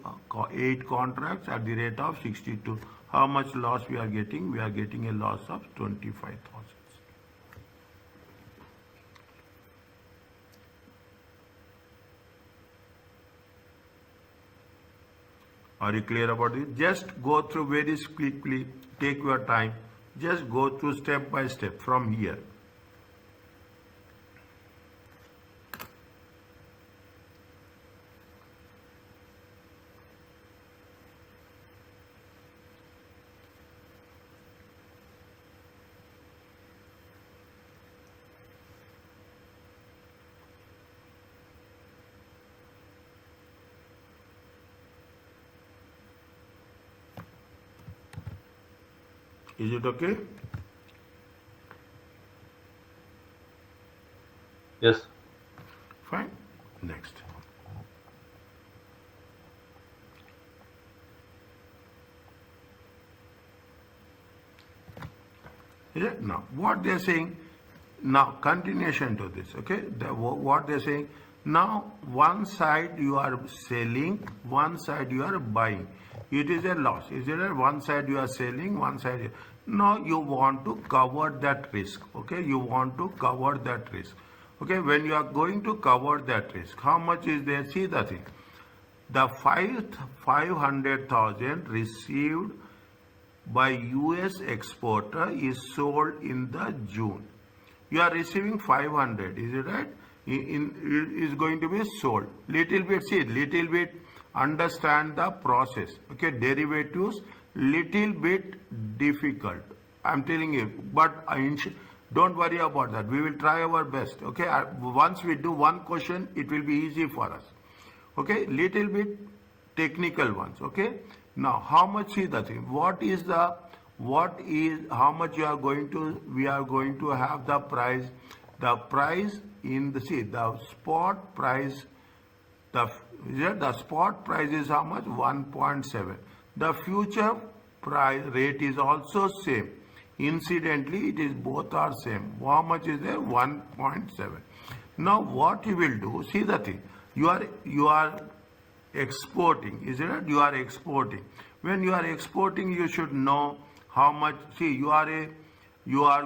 8 contracts at the rate of 62. How much loss we are getting? We are getting a loss of 25,000. Are you clear about it? Just go through very quickly, take your time. Just go through step by step from here. Is it okay? Yes. Fine. Next. Is it? Now, what they are saying, now continuation to this, okay? What they are saying, now one side you are selling, one side you are buying. It is a loss. Is it right? One side you are selling, one side. Now you want to cover that risk, okay? You want to cover that risk. Okay, when you are going to cover that risk, how much is there? See the thing. The 500,000 received by US exporter is sold in the June. You are receiving 500, is it right? Is going to be sold. Little bit understand the process. Okay, derivatives, little bit difficult. I'm telling you, but don't worry about that. We will try our best. Okay, once we do one question, it will be easy for us. Okay, little bit technical ones. Okay, now how much is the thing? How much we are going to have the price? The price in the spot price. The spot price is how much? 1.7. The future price rate is also same. Incidentally, it is both are same. How much is there? 1.7. Now what you will do? See the thing. You are exporting. Is it right? You are exporting. When you are exporting, you should know how much. See, you are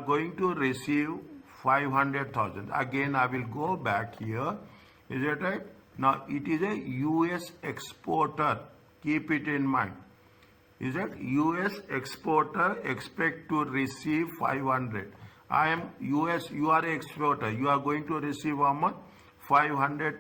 going to receive 500,000. Again, I will go back here. Is it right? Now it is a US exporter. Keep it in mind. Is that US exporter expect to receive 500. I am US, you are an exporter. You are going to receive how much? 500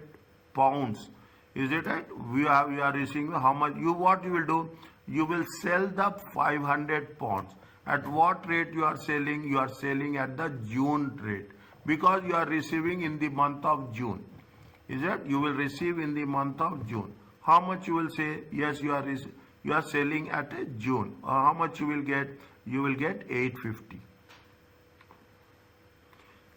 pounds. Is it right? We are receiving how much? What you will do? You will sell the 500 pounds. At what rate you are selling? You are selling at the June rate, because you are receiving in the month of June. Is that you will receive in the month of June? How much you will say? Yes, you are selling at June. How much you will get? You will get 850.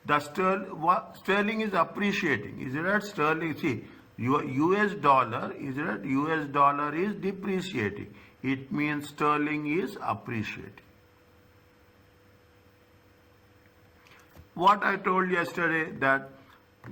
The sterling is appreciating. Is it right? Sterling, see, your US dollar, is it right? US dollar is depreciating. It means sterling is appreciating. What I told yesterday, that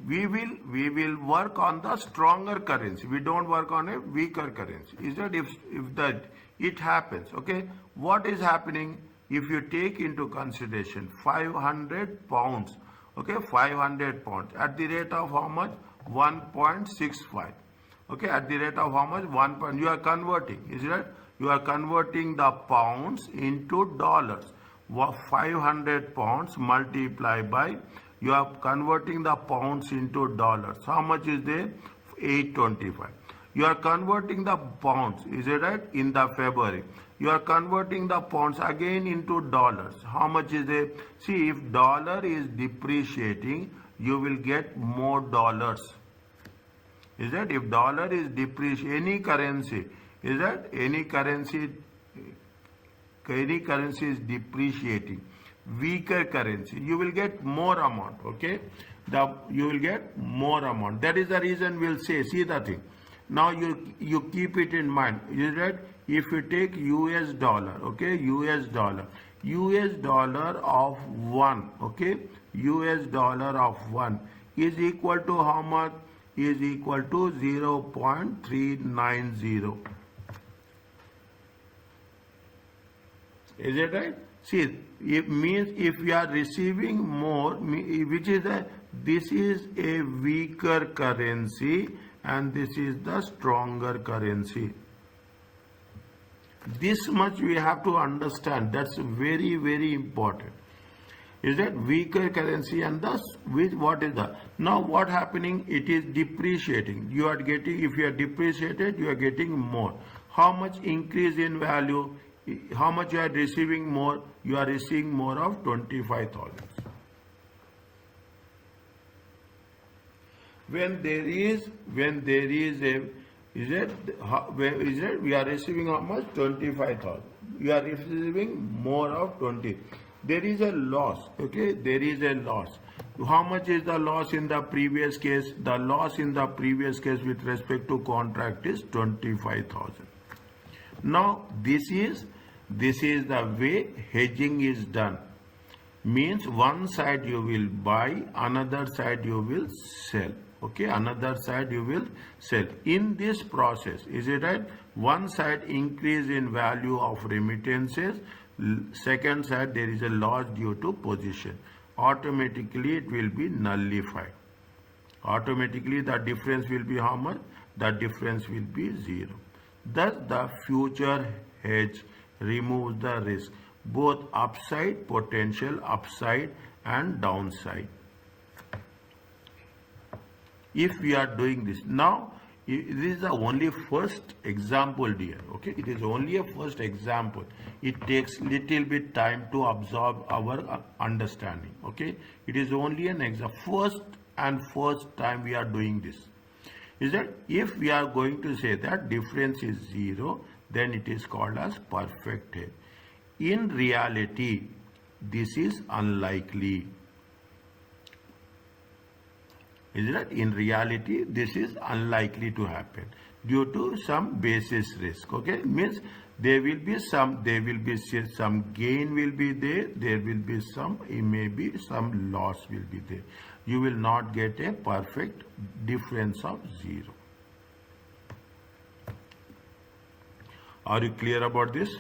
we will work on the stronger currency. We don't work on a weaker currency. Is that if that it happens? Okay, what is happening if you take into consideration 500 pounds? Okay, 500 pounds at the rate of how much? 1.65. Okay, at the rate of how much? 1 point. You are converting. Is that you are converting the pounds into dollars? 500 pounds multiplied by, you are converting the pounds into dollars. How much is there? 825. You are converting the pounds, is it right? In the February. You are converting the pounds again into dollars. How much is there? See, if dollar is depreciating, you will get more dollars. Is that if dollar is depreciating, any currency, is that any currency is depreciating, weaker currency, you will get more amount. Okay, you will get more amount. That is the reason we'll say, see the thing. Now you keep it in mind. Is that if you take US dollar, okay, US dollar of 1, okay, US dollar of 1 is equal to how much? Is equal to 0.390. Is it right? See, it means if we are receiving more, which is this is a weaker currency and this is the stronger currency. This much we have to understand. That's very, very important. Is that weaker currency and thus with what is the now what happening? It is depreciating. You are getting, if you are depreciated, you are getting more. How much increase in value? How much you are receiving more? You are receiving more of 25,000. When there is a, is it we are receiving how much? 25,000. You are receiving more of 20. There is a loss. Okay, there is a loss. How much is the loss in the previous case? The loss in the previous case with respect to contract is 25,000. Now this is the way hedging is done. Means one side you will buy, another side you will sell. Okay, another side you will sell. In this process, is it right? One side increase in value of remittances, second side there is a loss due to position. Automatically it will be nullified. Automatically the difference will be how much? The difference will be 0. Thus the future hedge removes the risk, both upside, potential upside and downside. If we are doing this now, this is the only first example dear. Okay, it is only a first example. It takes little bit time to absorb our understanding. Okay, it is only an example. First time we are doing this. Is that if we are going to say that difference is 0, then it is called as perfect hedge. In reality, this is unlikely. Is that in reality this is unlikely to happen due to some basis risk. Okay, means there will be some gain will be there will be some, maybe some loss will be there. You will not get a perfect difference of 0. Are you clear about this?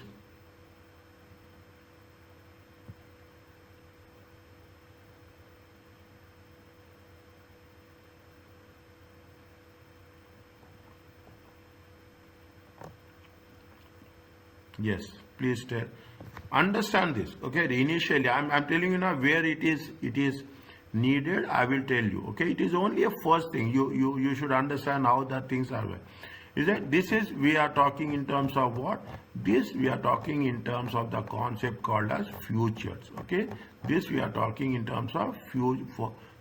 Yes, please understand this. Okay, initially I'm telling you now where it is needed. I will tell you. Okay, it is only a first thing. You should understand how the things are. Is that this is we are talking in terms of what? This we are talking in terms of the concept called as futures. Okay, this we are talking in terms of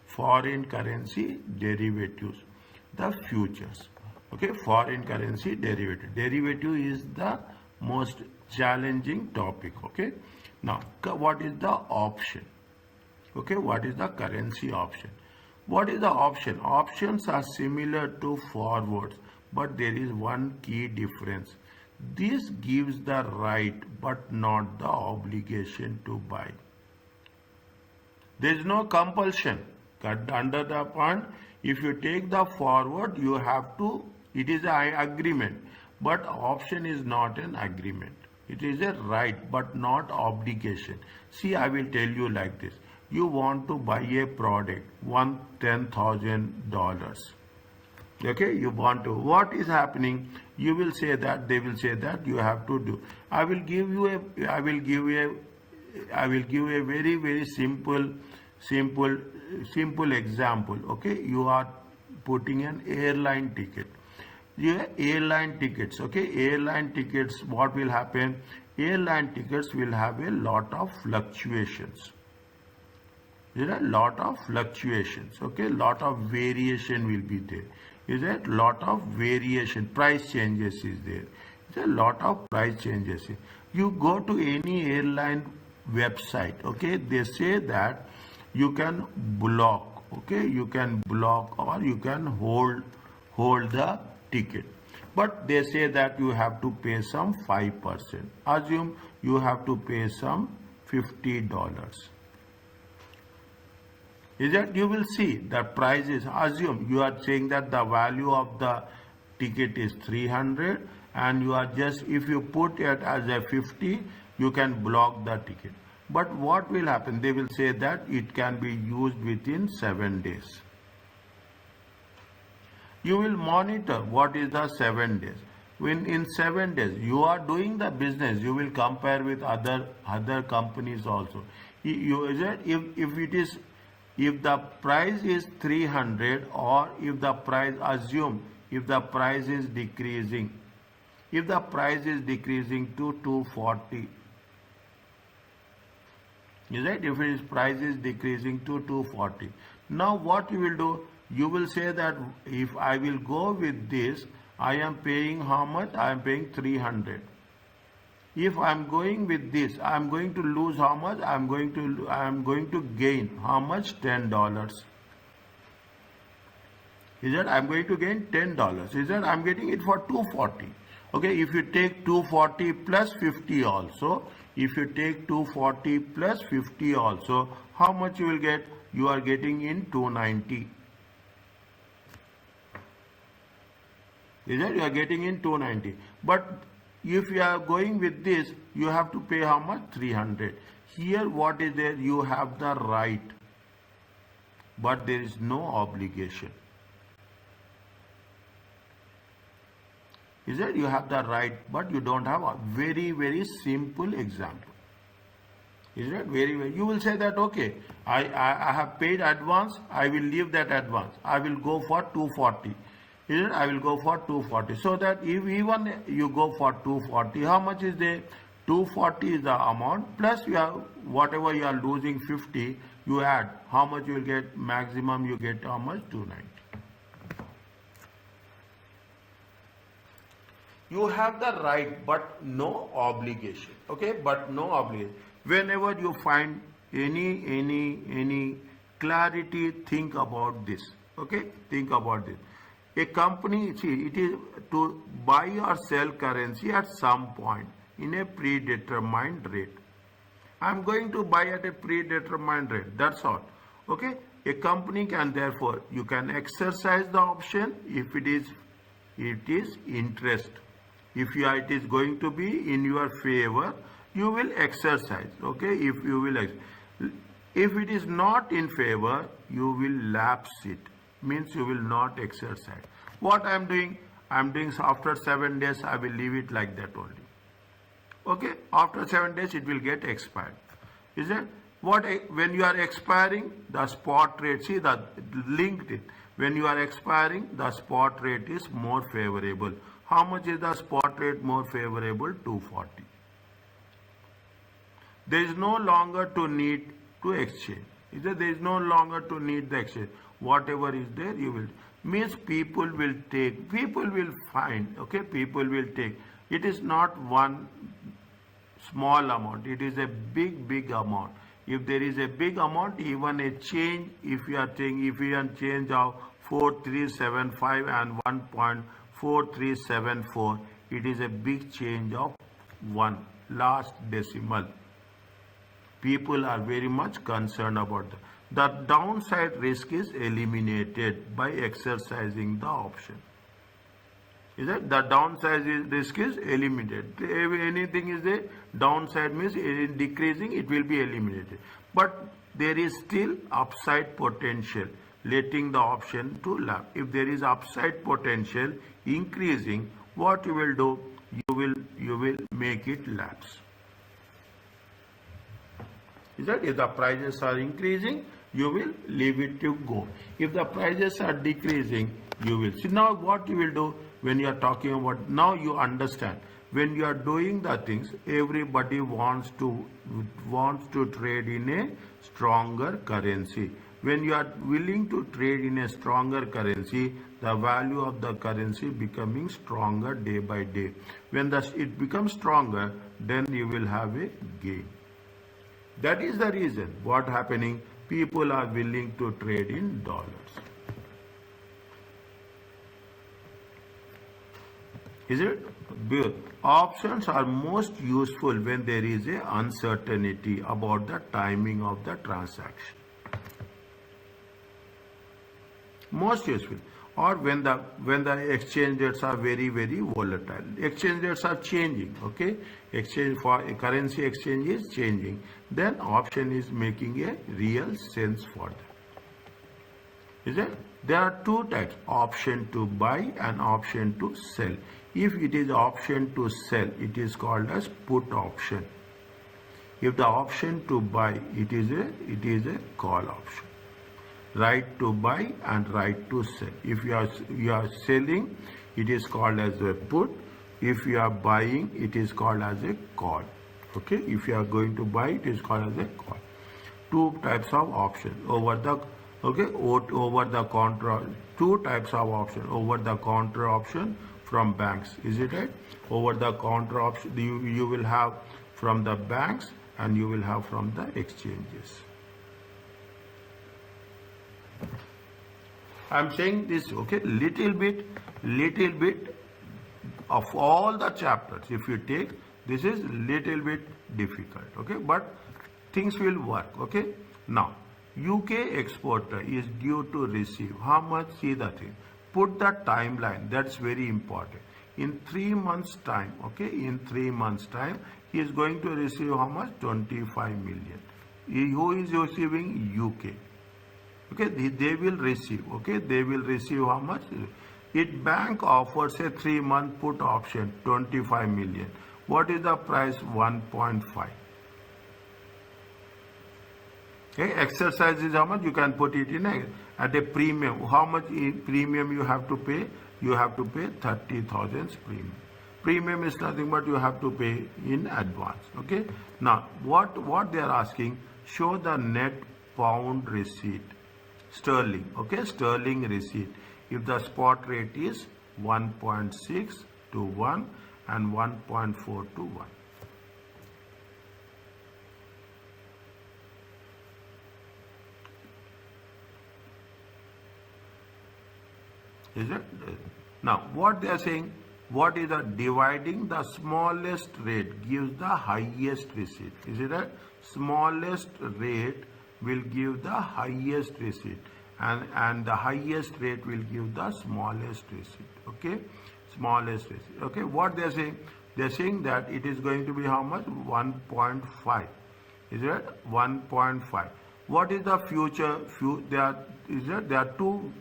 foreign currency derivatives, the futures. Okay, foreign currency derivative. Derivative is the most challenging topic. Okay, now what is the option? Okay, what is the currency option? What is the option? Options are similar to forwards, but there is one key difference. This gives the right but not the obligation to buy. There is no compulsion. cut under the point. If you take the forward, you have to, it is an agreement, but option is not an agreement. It is a right, but not obligation. See, I will tell you like this. You want to buy a product, worth $10,000. Okay, you want to, what is happening? You will say that, they will say that you have to do. I will give you a very, very simple example. Okay, you are putting an airline ticket. Yeah, airline tickets. Okay, airline tickets, what will happen? Airline tickets will have a lot of fluctuations. There are a lot of fluctuations. Okay, lot of variation will be there. Is there lot of variation? Price changes is there. There a lot of price changes. You go to any airline website. Okay, they say that you can block. Okay, you can block or you can hold the ticket, but they say that you have to pay some 5%. Assume you have to pay some $50. Is that you will see the price is, assume you are saying that the value of the ticket is 300 and you are just, if you put it as a 50, you can block the ticket. But what will happen? They will say that it can be used within 7 days. You will monitor what is the 7 days. When in 7 days you are doing the business, you will compare with other companies also. If the price is 300, or if the price, assume if the price is decreasing, if the price is decreasing to 240, is it? If its price is decreasing to 240, now what you will do? You will say that if I will go with this, I am paying how much? I am paying 300. If I am going with this, I am going to lose how much? I am going to gain how much? $10. Is that I am going to gain $10? Is that I am getting it for 240? Okay, if you take 240 plus 50 also, if you take 240 plus 50 also, how much you will get? You are getting in 290. Is that you are getting in 290? But if you are going with this, you have to pay how much? 300. Here what is there? You have the right, but there is no obligation. Is that you have the right, but you don't have a very, very simple example. Is that very, you will say that, okay, I have paid advance, I will leave that advance. I will go for 240. Is it? I will go for 240. So that if even you go for 240, how much is there? 240 is the amount, plus you have whatever you are losing 50, you add. How much you will get? Maximum you get how much? 290. You have the right, but no obligation. Okay, but no obligation. Whenever you find any clarity, think about this. Okay, think about this. A company, see, it is to buy or sell currency at some point in a predetermined rate. I am going to buy at a predetermined rate. That's all. Okay. A company can, therefore, you can exercise the option if it is interest. If it is going to be in your favor, you will exercise. Okay. If it is not in favor, you will lapse it. Means you will not exercise. What I am doing? I am doing after 7 days, I will leave it like that only. Okay, after 7 days it will get expired. Is it? When you are expiring, the spot rate, see that linked it. When you are expiring, the spot rate is more favorable. How much is the spot rate more favorable? 240. There is no longer to need to exchange. Is that there is no longer to need the exchange. Whatever is there, you will. Means people will take, people will find, okay, people will take. It is not one small amount, it is a big amount. If there is a big amount, even a change, if you are saying, if you are change of 4375 and 1.4374, it is a big change of one last decimal. People are very much concerned about that. The downside risk is eliminated by exercising the option. Is that the downside risk is eliminated? If anything is the downside means in decreasing, it will be eliminated. But there is still upside potential, letting the option to lapse. If there is upside potential increasing, what you will do? You will make it lapse. Is that if the prices are increasing, you will leave it to go. If the prices are decreasing, you will. See, now what you will do when you are talking about, now you understand. When you are doing the things, everybody wants to trade in a stronger currency. When you are willing to trade in a stronger currency, the value of the currency becoming stronger day by day. When it becomes stronger, then you will have a gain. That is the reason what happening. People are willing to trade in dollars. Is it? Good. Options are most useful when there is a uncertainty about the timing of the transaction. Most useful. Or when the exchange rates are very volatile. Exchange rates are changing. Okay, exchange for a currency exchange is changing. Then option is making a real sense for them. Is it? There are two types: option to buy and option to sell. If it is option to sell, it is called as put option. If the option to buy, it is a call option. Right to buy and right to sell. If you are selling, it is called as a put. If you are buying, it is called as a call. Okay. If you are going to buy, it is called as a call. Two types of options over the counter. Two types of option over the counter option from banks. Is it right? Over the counter option you will have from the banks and you will have from the exchanges. I'm saying this, okay, little bit of all the chapters. If you take, this is little bit difficult, okay, but things will work, okay. Now, UK exporter is due to receive how much? See the thing. Put the timeline. That's very important. In 3 months' time, okay, in 3 months' time, he is going to receive how much? 25 million. Who is receiving? UK. Okay, they will receive. Okay, they will receive how much? It bank offers a 3-month put option, 25 million. What is the price? 1.5. Okay, exercise is how much? You can put it in at a premium. How much premium you have to pay? You have to pay 30,000 premium. Premium is nothing but you have to pay in advance. Okay. Now, what they are asking? Show the net pound receipt. Sterling, okay, sterling receipt. If the spot rate is 1.6 to 1 and 1.4 to 1. Is it? Now, what they are saying, what is the dividing the smallest rate gives the highest receipt. Is it right? Smallest rate will give the highest receipt and the highest rate will give the smallest receipt. Okay, smallest receipt. Okay, what they are saying? They are saying that it is going to be how much? 1.5. Is it 1.5? What is the future? There are two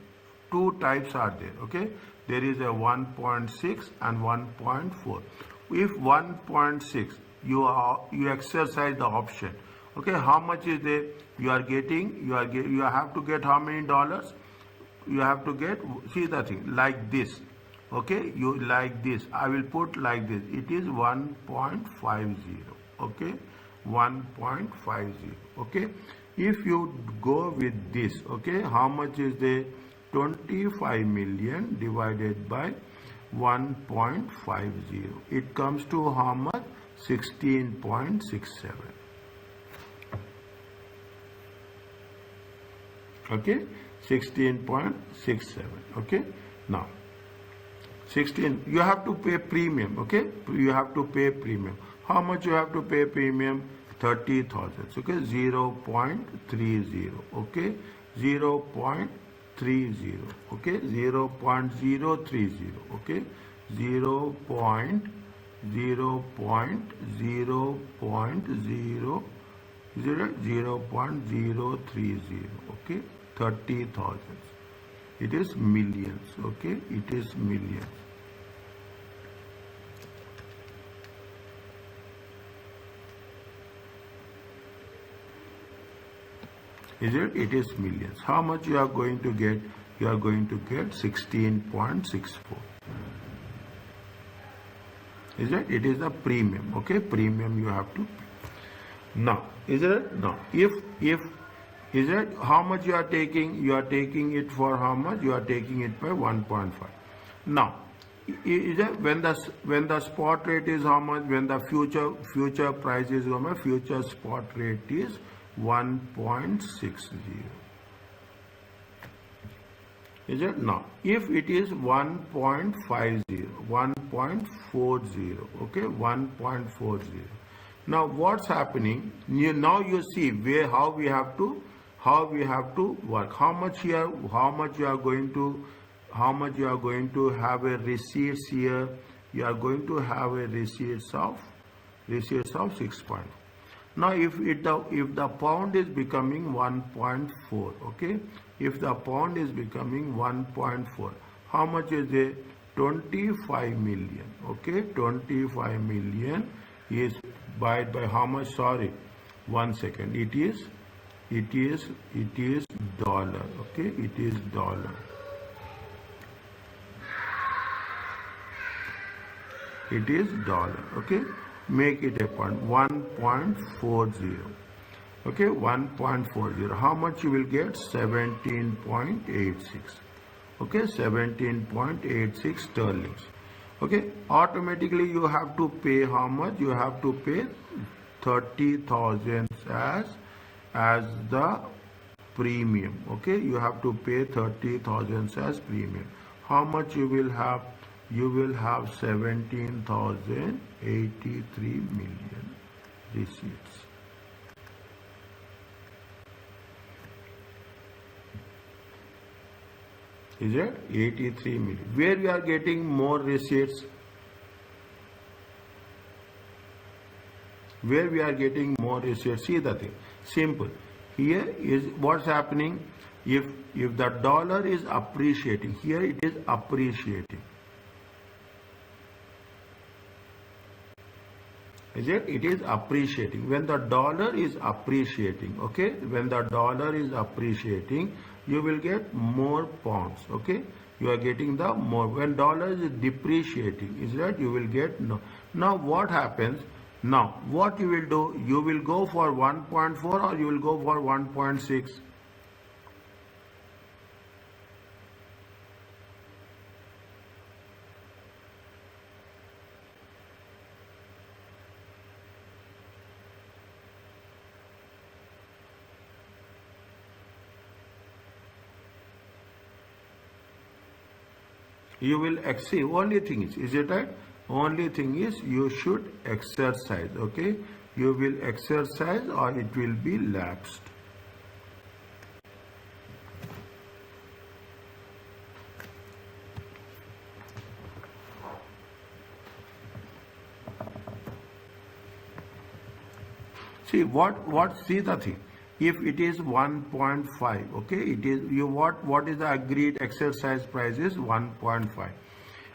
types are there. Okay, there is a 1.6 and 1.4. If 1.6 you exercise the option. Okay, how much is there? You have to get how many dollars? You have to get, see the thing, like this. Okay, you like this. I will put like this. It is 1.50. Okay, 1.50. Okay, if you go with this, okay, how much is there? 25 million divided by 1.50. It comes to how much? 16.67. Okay, 16.67. Okay, now 16, you have to pay premium. Okay, you have to pay premium. How much you have to pay premium? 30,000. Okay, 0.30. Okay, 0.30. Okay, 0.030. Okay, 0.030. Okay, 30,000. It is millions. Okay, it is millions. Is it? It is millions. How much you are going to get? You are going to get 16.64. Is it? It is a premium. Okay, premium you have to pay. Now, is it? Now, if is it how much you are taking? You are taking it for how much? You are taking it by 1.5. Now, is it when the spot rate is how much? When the future price is how much? Future spot rate is 1.60. Is it? Now, if it is 1.50, 1.40, okay, 1.40. Now, what's happening? Now you see where how we have to work. How much you are going to have a receipts here? You are going to have a receipts of 6 point. Now, if the pound is becoming 1.4, okay, if the pound is becoming 1.4, how much is it? 25 million. Okay, 25 million is by how much? Sorry, 1 second. It is dollar. Okay, it is dollar. It is dollar. Okay, make it a point. 1.40. Okay, 1.40. How much you will get? 17.86. Okay, 17.86 sterlings. Okay, automatically you have to pay how much? You have to pay 30,000 as the premium. Okay, you have to pay 30,000 as premium. How much you will have? You will have 17,083 million receipts. Is it? 83 million. Where we are getting more receipts? Where we are getting more receipts? See the thing. Simple. Here is what's happening. If the dollar is appreciating, here it is appreciating. Is it? It is appreciating. When the dollar is appreciating, okay, when the dollar is appreciating, you will get more pounds. Okay, you are getting the more. When dollar is depreciating, is that you will get no. Now what happens? Now what you will do? You will go for 1.4 or you will go for 1.6. You will exceed. Only thing is it right? Only thing is you should exercise. Okay, you will exercise or it will be lapsed. See see the thing. If it is 1.5, okay, it is what is the agreed exercise price is 1.5.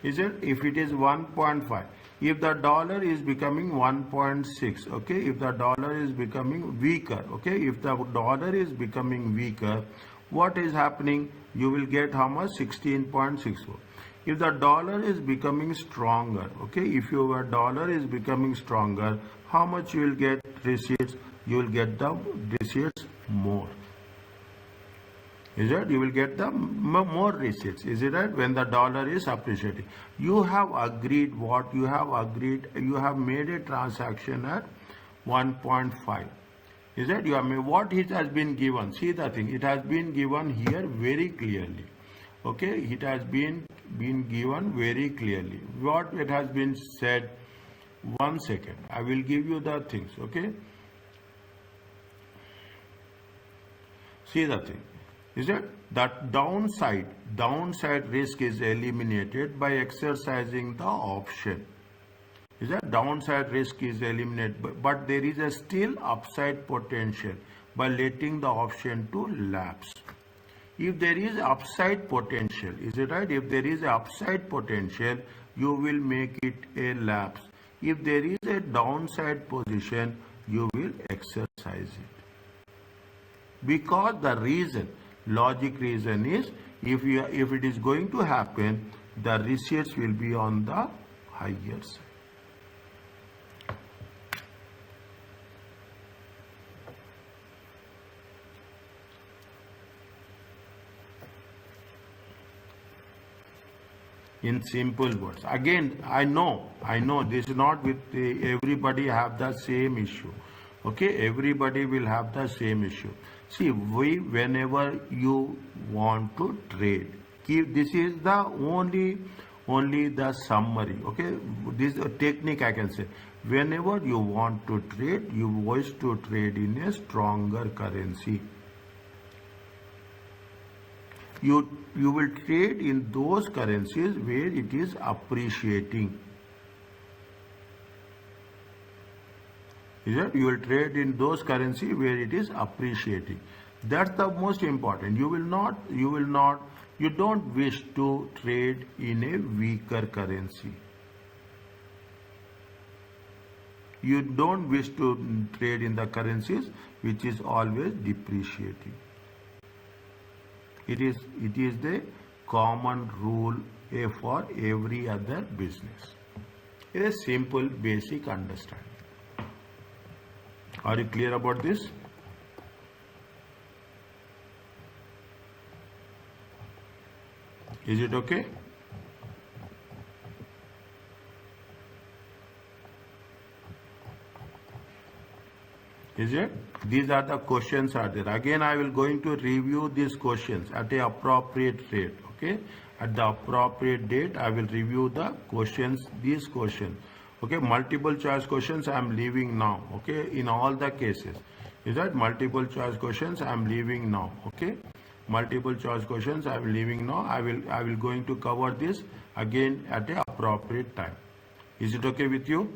Is it? If it is 1.5, if the dollar is becoming 1.6, okay, if the dollar is becoming weaker, okay, if the dollar is becoming weaker, what is happening? You will get how much? 16.64. If the dollar is becoming stronger, okay, if your dollar is becoming stronger, how much you will get receipts? You will get the receipts more. Is it? You will get the more receipts. Is it right? When the dollar is appreciating. You have agreed what? You have agreed, you have made a transaction at 1.5. Is it? You have made what it has been given. See the thing. It has been given here very clearly. Okay, it has been given very clearly. What it has been said. 1 second. I will give you the things. Okay. See the thing. Is it that downside risk is eliminated by exercising the option. Is that downside risk is eliminated, but there is a still upside potential by letting the option to lapse. If there is upside potential, is it right? If there is upside potential, you will make it a lapse. If there is a downside position, you will exercise it. Because the reason, logic reason is, if it is going to happen, the receipts will be on the higher side. In simple words, again, I know this is not with everybody have the same issue. Okay, everybody will have the same issue. See, whenever you want to trade, this is the only the summary. Okay, this is a technique I can say. Whenever you want to trade, you wish to trade in a stronger currency. You will trade in those currencies where it is appreciating. You will trade in those currencies where it is appreciating. That's the most important. You don't wish to trade in a weaker currency. You don't wish to trade in the currencies which is always depreciating. It is the common rule for every other business. It is simple, basic understanding. Are you clear about this? Is it okay? Is it? These are the questions are there. Again, I will going to review these questions at a appropriate date. Okay, at the appropriate date, I will review the questions. These questions. Okay, multiple choice questions I am leaving now. Okay, in all the cases, is that multiple choice questions I am leaving now. Okay, multiple choice questions I am leaving now. I will going to cover this again at a appropriate time. Is it okay with you?